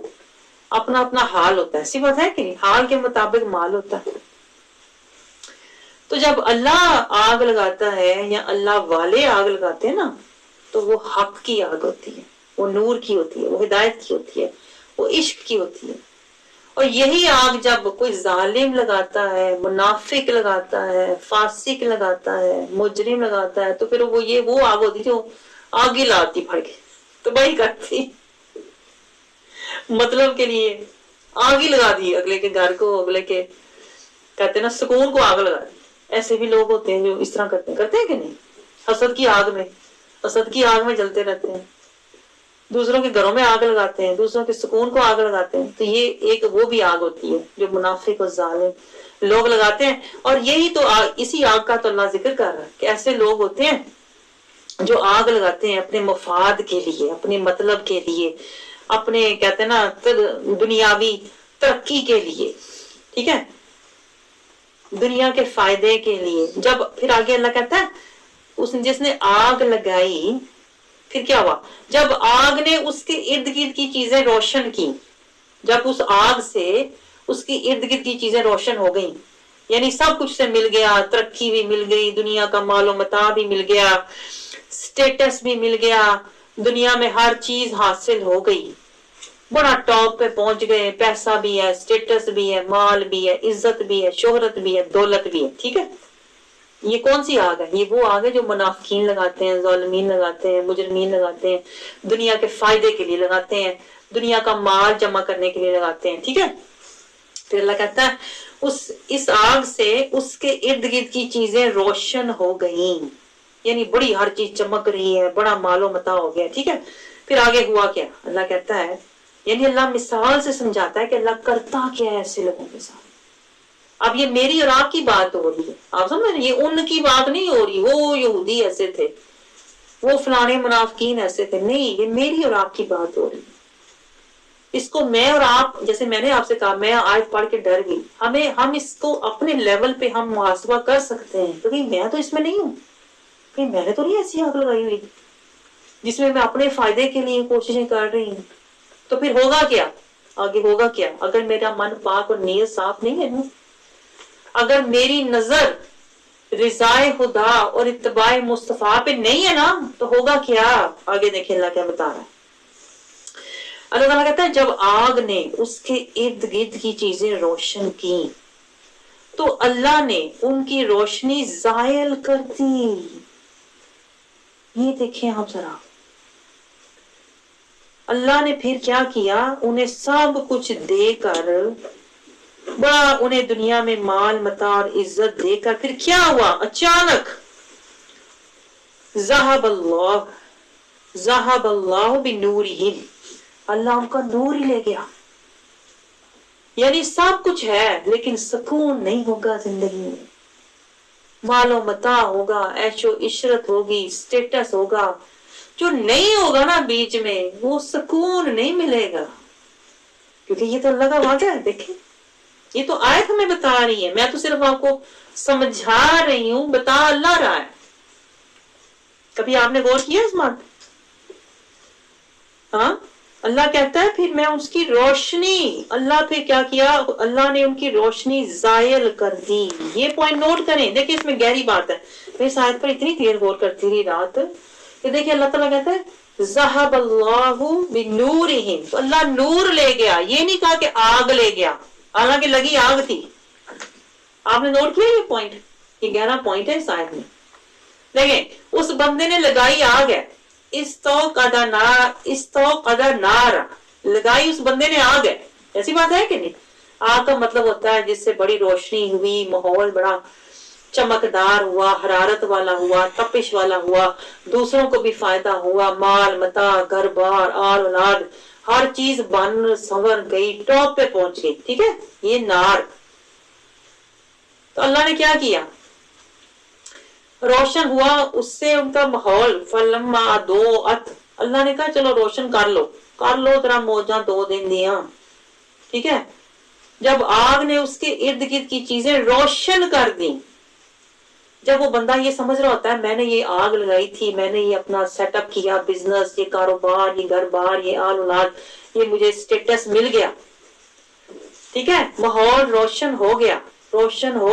اپنا اپنا حال ہوتا ہے. ایسی بات ہے کہ نہیں؟ حال کے مطابق مال ہوتا ہے. تو جب اللہ آگ لگاتا ہے یا اللہ والے آگ لگاتے ہیں نا، تو وہ حق کی آگ ہوتی ہے، وہ نور کی ہوتی ہے، وہ ہدایت کی ہوتی ہے، وہ عشق کی ہوتی ہے. اور یہی آگ جب کوئی ظالم لگاتا ہے، منافق لگاتا ہے، فاسق لگاتا ہے، مجرم لگاتا ہے، تو پھر وہ آگ ہوتی جو آگ ہی لاتی پھڑ کے تباہی کرتی. مطلب کے لیے آگ ہی لگا دی اگلے کے گھر کو، اگلے کے کہتے ہیں نا سکون کو آگ لگا دی. ایسے بھی لوگ ہوتے ہیں جو اس طرح کرتے ہیں کہ نہیں؟ حسد کی آگ میں جلتے رہتے ہیں، دوسروں کے گھروں میں آگ لگاتے ہیں، دوسروں کے سکون کو آگ لگاتے ہیں. تو یہ ایک وہ بھی آگ ہوتی ہے جو منافق اور ظالم لوگ لگاتے ہیں. اور یہی تو اسی آگ کا تو اللہ ذکر کر رہا ہے کہ ایسے لوگ ہوتے ہیں جو آگ لگاتے ہیں اپنے مفاد کے لیے، اپنے مطلب کے لیے، اپنے کہتے ہیں نا دنیاوی ترقی کے لیے، ٹھیک ہے، دنیا کے فائدے کے لیے. جب پھر آگے اللہ کہتا ہے جس نے آگ لگائی، پھر کیا ہوا؟ جب آگ نے اس کے ارد گرد کی چیزیں روشن کی، جب اس آگ سے اس کی ارد گرد کی چیزیں روشن ہو گئیں، یعنی سب کچھ سے مل گیا، ترقی بھی مل گئی، دنیا کا مال و متاع بھی مل گیا، سٹیٹس بھی مل گیا، دنیا میں ہر چیز حاصل ہو گئی، بڑا ٹاپ پہ پہنچ گئے، پیسہ بھی ہے، سٹیٹس بھی ہے، مال بھی ہے، عزت بھی ہے، شہرت بھی ہے، دولت بھی ہے، ٹھیک ہے. یہ کون سی آگ ہے؟ یہ وہ آگ ہے جو منافقین لگاتے ہیں، ظالمین لگاتے ہیں، مجرمین لگاتے ہیں، دنیا کے فائدے کے لیے لگاتے ہیں، دنیا کا مال جمع کرنے کے لیے لگاتے ہیں، ٹھیک ہے. پھر اللہ کہتا ہے اس آگ سے اس کے ارد گرد کی چیزیں روشن ہو گئیں، یعنی بڑی ہر چیز چمک رہی ہے، بڑا مال و متاع ہو گیا، ٹھیک ہے. پھر آگے ہوا کیا؟ اللہ کہتا ہے، یعنی اللہ مثال سے سمجھاتا ہے کہ اللہ کرتا کیا ہے ایسے لوگوں کے ساتھ. اب یہ میری اور آپ کی بات ہو رہی ہے، آپ سمجھ رہے ہیں؟ یہ ان کی بات نہیں ہو رہی، وہ یہودی ایسے تھے، وہ فلانے منافقین ایسے تھے، نہیں، یہ میری اور آپ کی بات ہو رہی ہے. اس کو میں اور آپ، جیسے میں نے آپ سے کہا، میں آیت پڑھ کے ڈر گئی، ہم اس کو اپنے لیول پہ ہم محاسبہ کر سکتے ہیں. تو میں تو اس میں نہیں ہوں، کہ میں نے تو نہیں ایسی آگ لگائی ہوئی جس میں اپنے فائدے کے لیے کوششیں کر رہی ہوں. تو پھر ہوگا کیا؟ آگے ہوگا کیا؟ اگر میرا من پاک اور نیت صاف نہیں ہے نا، اگر میری نظر رضائے خدا اور اتباع مصطفیٰ پہ نہیں ہے نا، تو ہوگا کیا؟ آگے دیکھیں اللہ کیا بتا رہا ہے. اللہ تعالیٰ کہتا ہے جب آگ نے اس کے ارد گرد کی چیزیں روشن کی تو اللہ نے ان کی روشنی زائل کر دی. یہ دیکھیں آپ ذرا، اللہ نے پھر کیا کیا؟ انہیں سب کچھ دے کر، بڑا انہیں دنیا میں مال متاع اور عزت دے کر، پھر کیا ہوا؟ اچانک ذہب اللہ بنورہم، اللہ ان کا نور ہی لے گیا. یعنی سب کچھ ہے لیکن سکون نہیں ہوگا زندگی میں، مال و متاع ہوگا، عیش و عشرت ہوگی، سٹیٹس ہوگا، جو نہیں ہوگا نا بیچ میں، وہ سکون نہیں ملے گا. کیونکہ یہ تو اللہ کا وعدہ ہے. دیکھیں یہ تو آیت ہمیں بتا رہی ہے، میں تو صرف آپ کو سمجھا رہی ہوں، بتا اللہ رہا ہے. کبھی آپ نے غور کیا اس بات؟ ہاں، اللہ کہتا ہے پھر میں اس کی روشنی، اللہ پھر کیا کیا، اللہ نے ان کی روشنی زائل کر دی. یہ پوائنٹ نوٹ کریں، دیکھیں اس میں گہری بات ہے. میں اس آیت پر اتنی دیر غور کرتی رہی رات کہ دیکھیں اللہ تعالیٰ کہتا ہے ذہب اللہ بنورہم، اللہ نور لے گیا. یہ نہیں کہا کہ آگ لے گیا، حالانکہ لگی آگ تھی. آپ نے نوٹ کیا یہ پوائنٹ؟ یہ گہرا پوائنٹ ہے اس آیت میں. دیکھیں اس بندے نے لگائی آگ ہے، استوقد نار، لگائی اس بندے نے آگ ہے. ایسی بات ہے کہ نہیں؟ آگ کا مطلب ہوتا ہے جس سے بڑی روشنی ہوئی، ماحول بڑا چمکدار ہوا، حرارت والا ہوا، تپش والا ہوا، دوسروں کو بھی فائدہ ہوا، مال متاع، گھر بار، آل اولاد، ہر چیز بن سنور گئی، ٹاپ پہ پہنچ گئی. ٹھیک ہے، یہ نار. تو اللہ نے کیا کیا، روشن ہوا اس سے ان کا ماحول. فلما ضاءت، اللہ نے کہا چلو روشن کر لو ذرا موجاں 2 دن دیا. ٹھیک ہے، جب آگ نے اس کے ارد گرد کی چیزیں روشن کر دی، جب وہ بندہ یہ سمجھ رہا ہوتا ہے میں نے یہ آگ لگائی تھی، میں نے یہ اپنا سیٹ اپ کیا، بزنس، یہ کاروبار، یہ گھر بار، یہ آل اولاد، یہ مجھے سٹیٹس مل گیا. ٹھیک ہے، ماحول روشن ہو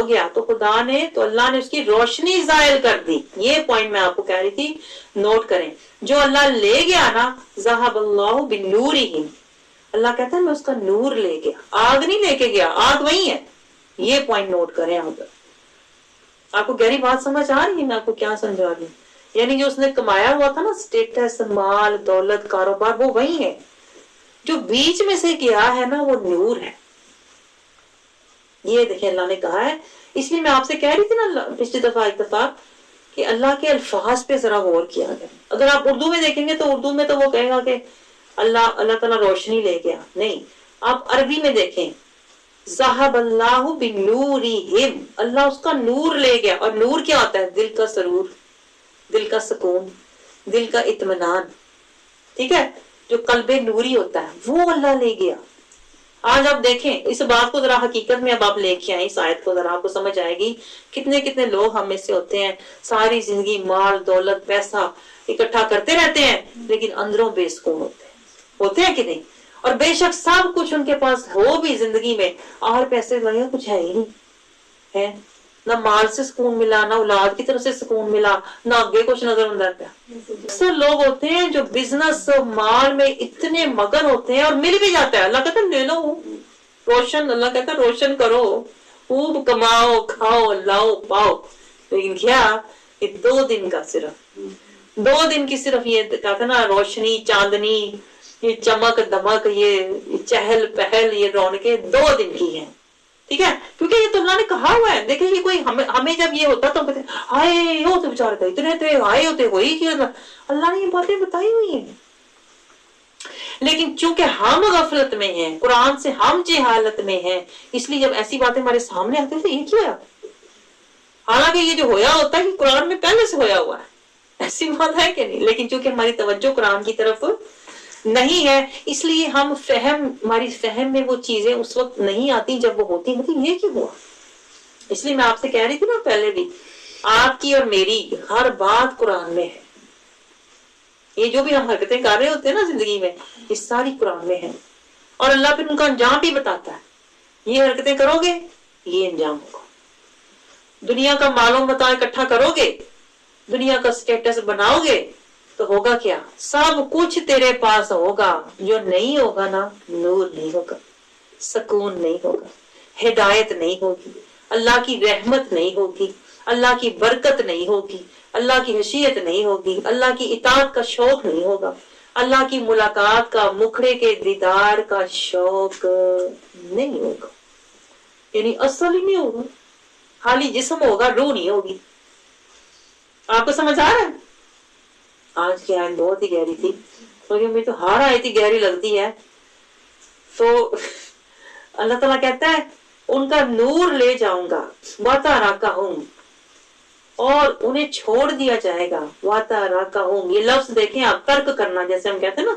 گیا تو خدا نے، تو اللہ نے اس کی روشنی زائل کر دی. یہ پوائنٹ میں آپ کو کہہ رہی تھی، نوٹ کریں. جو اللہ لے گیا نا، ذہب اللہ بنورہم، اللہ کہتا ہے میں اس کا نور لے گیا، آگ نہیں لے کے گیا، آگ وہی ہے. یہ پوائنٹ نوٹ کریں. آپ کو گہری بات سمجھ آ رہی ہے میں آپ کو کیا سمجھا رہی ہوں؟ یعنی جو اس نے کمایا ہوا تھا نا، سٹیٹس، مال، دولت، کاروبار، وہ وہی ہے. جو بیچ میں سے گیا ہے نا، وہ نور ہے. یہ دیکھیں اللہ نے کہا ہے. اس لیے میں آپ سے کہہ رہی تھی نا پچھلی دفعہ اتفاق کہ اللہ کے الفاظ پہ ذرا غور کیا گیا. اگر آپ اردو میں دیکھیں گے تو اردو میں تو وہ کہے گا کہ اللہ تعالیٰ روشنی لے گیا. نہیں، آپ عربی میں دیکھیں، ذہب اللہ بنورہم، اللہ اس کا نور لے گیا. اور نور کیا ہوتا ہے؟ دل کا سرور، دل کا سکون، دل کا اطمینان. ٹھیک ہے، جو قلب نوری ہوتا ہے وہ اللہ لے گیا. آج آپ دیکھیں اس بات کو ذرا حقیقت میں اب آپ لے کے آئیں اس آیت کو، ذرا آپ کو سمجھ آئے گی. کتنے لوگ ہم میں سے ہوتے ہیں ساری زندگی مال، دولت، پیسہ اکٹھا کرتے رہتے ہیں لیکن اندروں بے سکون ہوتے ہیں کہ نہیں؟ اور بے شک سب کچھ ان کے پاس ہو بھی زندگی میں، اور پیسے لگے کچھ ہے ہی نہیں ہے. نہ مال سے سکون ملا، نہ اولاد کی طرف سے سکون ملا، نہ آگے کچھ نظر اندر پہ. اکثر لوگ ہوتے ہیں جو بزنس مال میں اتنے مگن ہوتے ہیں اور مل بھی جاتا ہے. اللہ کہتا ہے لے لو روشن، اللہ کہتا ہے روشن کرو، خوب کماؤ، کھاؤ، لاؤ، پاؤ. لیکن کیا یہ 2 دن کا، صرف 2 دن کی صرف یہ کہتا نا روشنی، چاندنی، یہ چمک دمک، یہ چہل پہل، یہ رونقیں 2 دن کی ہیں. ٹھیک ہے، کیونکہ یہ تو اللہ نے کہا ہوا ہے. دیکھیں یہ کوئی ہمیں جب یہ ہوتا تو کہتے آئے ہوتے بیچارے تھے اتنے تھے، آئے ہوتے وہی کیا. اللہ نے یہ باتیں بتائی ہوئی ہیں. لیکن چونکہ ہم غفلت میں ہیں، قرآن سے ہم جہالت میں ہیں، اس لیے جب ایسی باتیں ہمارے سامنے آتی ہیں یہ کیا ہوا، حالانکہ یہ جو ہویا ہوتا ہے کہ قرآن میں پہلے سے ہویا ہوا ہے. ایسی بات ہے کہ نہیں؟ لیکن چونکہ ہماری توجہ قرآن کی طرف نہیں ہے، اس لیے ہماری فہم میں وہ چیزیں اس وقت نہیں آتی جب وہ ہوتی ہیں. یہ کیوں ہوا؟ اس لیے میں آپ سے کہہ رہی تھی نا پہلے بھی، آپ کی اور میری ہر بات قرآن میں ہے. یہ جو بھی ہم حرکتیں کر رہے ہوتے ہیں نا زندگی میں، یہ ساری قرآن میں ہے. اور اللہ پھر ان کا انجام بھی بتاتا ہے. یہ حرکتیں کرو گے یہ انجام ہوگا. دنیا کا مال و متاع اکٹھا کرو گے، دنیا کا سٹیٹس بناؤ گے تو ہوگا کیا؟ سب کچھ تیرے پاس ہوگا. جو نہیں ہوگا نا، نور نہیں ہوگا، سکون نہیں ہوگا، ہدایت نہیں ہوگی، اللہ کی رحمت نہیں ہوگی، اللہ کی برکت نہیں ہوگی، اللہ کی خشیت نہیں ہوگی، اللہ کی اطاعت کا شوق نہیں ہوگا، اللہ کی ملاقات کا، مکھڑے کے دیدار کا شوق نہیں ہوگا. یعنی اصل ہی نہیں ہوگا، خالی جسم ہوگا، روح نہیں ہوگی. آپ کو سمجھ آ رہا ہے؟ آج کی آیت بہت ہی گہری تھی، کیونکہ مجھے تو ہر آیت ہی گہری لگتی ہے. تو اللہ تعالیٰ کہتا ہے ان کا نور لے جاؤں گا، وَتَرَكَهُمْ، اور انہیں چھوڑ دیا جائے گا. وَتَرَكَهُمْ، یہ لفظ دیکھیں آپ، ترک کرنا، جیسے ہم کہتے ہیں نا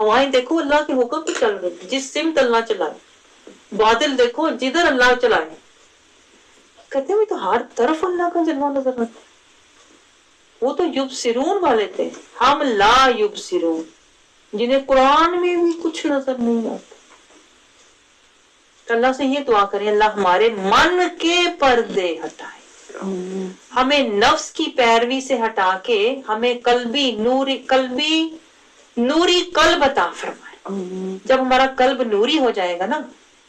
ہوائیں دیکھو اللہ کے حکم پہ چل رہی ہیں، جس سمت اللہ چلائے، بادل دیکھو جدھر اللہ چلائے، کہتے ہیں تو ہر طرف اللہ کا جلوہ نظر آتا ہے۔ وہ تو یبصرون والے تھے، ہم لا یبصرون، جنہیں قرآن میں بھی کچھ نظر نہیں آتا۔ تو اللہ سے یہ دعا کریں اللہ ہمارے من کے پردے ہٹائے، ہمیں نفس کی پیروی سے ہٹا کے ہمیں نوری قلب عطا فرمائے۔ جب ہمارا قلب نوری ہو جائے گا نا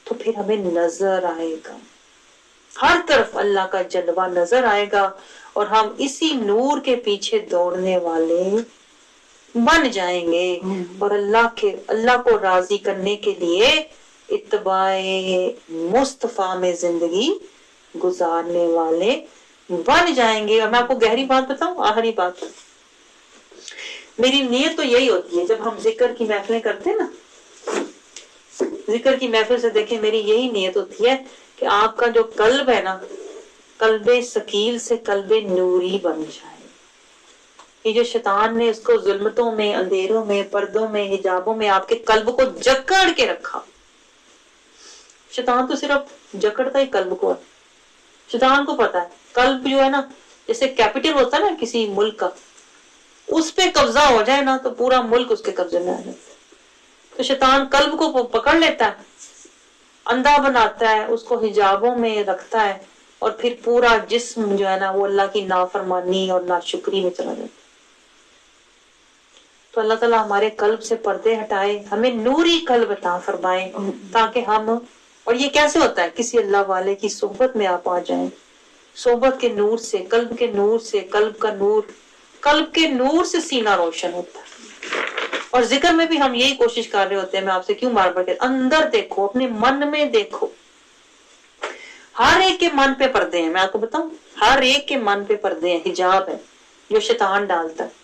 تو پھر ہمیں نظر آئے گا، ہر طرف اللہ کا جلوہ نظر آئے گا، اور ہم اسی نور کے پیچھے دوڑنے والے بن جائیں گے، اور اللہ کو راضی کرنے کے لیے اتباع مصطفیٰ میں زندگی گزارنے والے بن جائیں گے۔ اور میں آپ کو گہری بات بتاؤں، آخری بات، میری نیت تو یہی ہوتی ہے جب ہم ذکر کی محفلیں کرتے ہیں نا، ذکر کی محفل سے دیکھیں میری یہی نیت ہوتی ہے کہ آپ کا جو قلب ہے نا، قلب ثقیل سے قلب نوری بن جائے۔ یہ جو شیطان نے اس کو ظلمتوں میں، اندھیروں میں، پردوں میں، حجابوں میں آپ کے قلب کو جکڑ کے رکھا۔ شیطان تو صرف جکڑتا ہی قلب کو ہے، شیطان کو پتا ہے قلب جو ہے نا جیسے کیپٹل ہوتا ہے نا کسی ملک کا، اس پہ قبضہ ہو جائے نا تو پورا ملک اس کے قبضے میں آ جاتا ہے۔ تو شیطان قلب کو پکڑ لیتا ہے، اندھا بناتا ہے، اس کو حجابوں میں رکھتا ہے، اور پھر پورا جسم جو ہے نا وہ اللہ کی نافرمانی اور ناشکری میں چلا جاتا ہے۔ تو اللہ تعالیٰ ہمارے قلب سے پردے ہٹائے، ہمیں نوری قلب عطا فرمائے، تاکہ ہم، اور یہ کیسے ہوتا ہے، کسی اللہ والے کی صحبت میں آپ آ جائیں، صحبت کے نور سے، قلب کے نور سے، قلب کے نور سے سینہ روشن ہوتا ہے۔ اور ذکر میں بھی ہم یہی کوشش کر رہے ہوتے ہیں، میں آپ سے کیوں بار بار کہتا ہوں، اندر دیکھو، اپنے من میں دیکھو۔ ہر ایک کے من پہ پردے ہیں، میں آپ کو بتاؤں، ہر ایک کے من پہ پردے ہیں، حجاب ہے جو شیطان ڈالتا ہے۔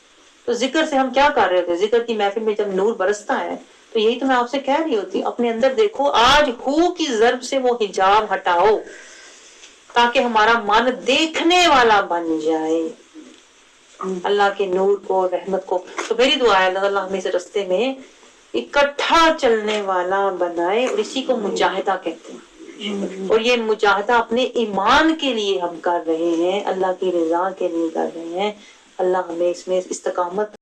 تو ذکر سے ہم کیا کر رہے ہوتے ہیں، ذکر کی محفل میں جب نور برستا ہے تو یہی تو میں آپ سے کہہ رہی ہوتی ہوں، اپنے اندر دیکھو، آج ہو کی ضرب سے وہ حجاب ہٹاؤ تاکہ ہمارا من دیکھنے والا بن جائے اللہ کے نور کو، رحمت کو۔ تو میری دعا ہے اللہ ہمیں اس رستے میں اکٹھا چلنے والا بنائے، اور اسی کو مجاہدہ کہتے ہیں۔ اور یہ مجاہدہ اپنے ایمان کے لیے ہم کر رہے ہیں، اللہ کی رضا کے لیے کر رہے ہیں۔ اللہ ہمیں اس میں استقامت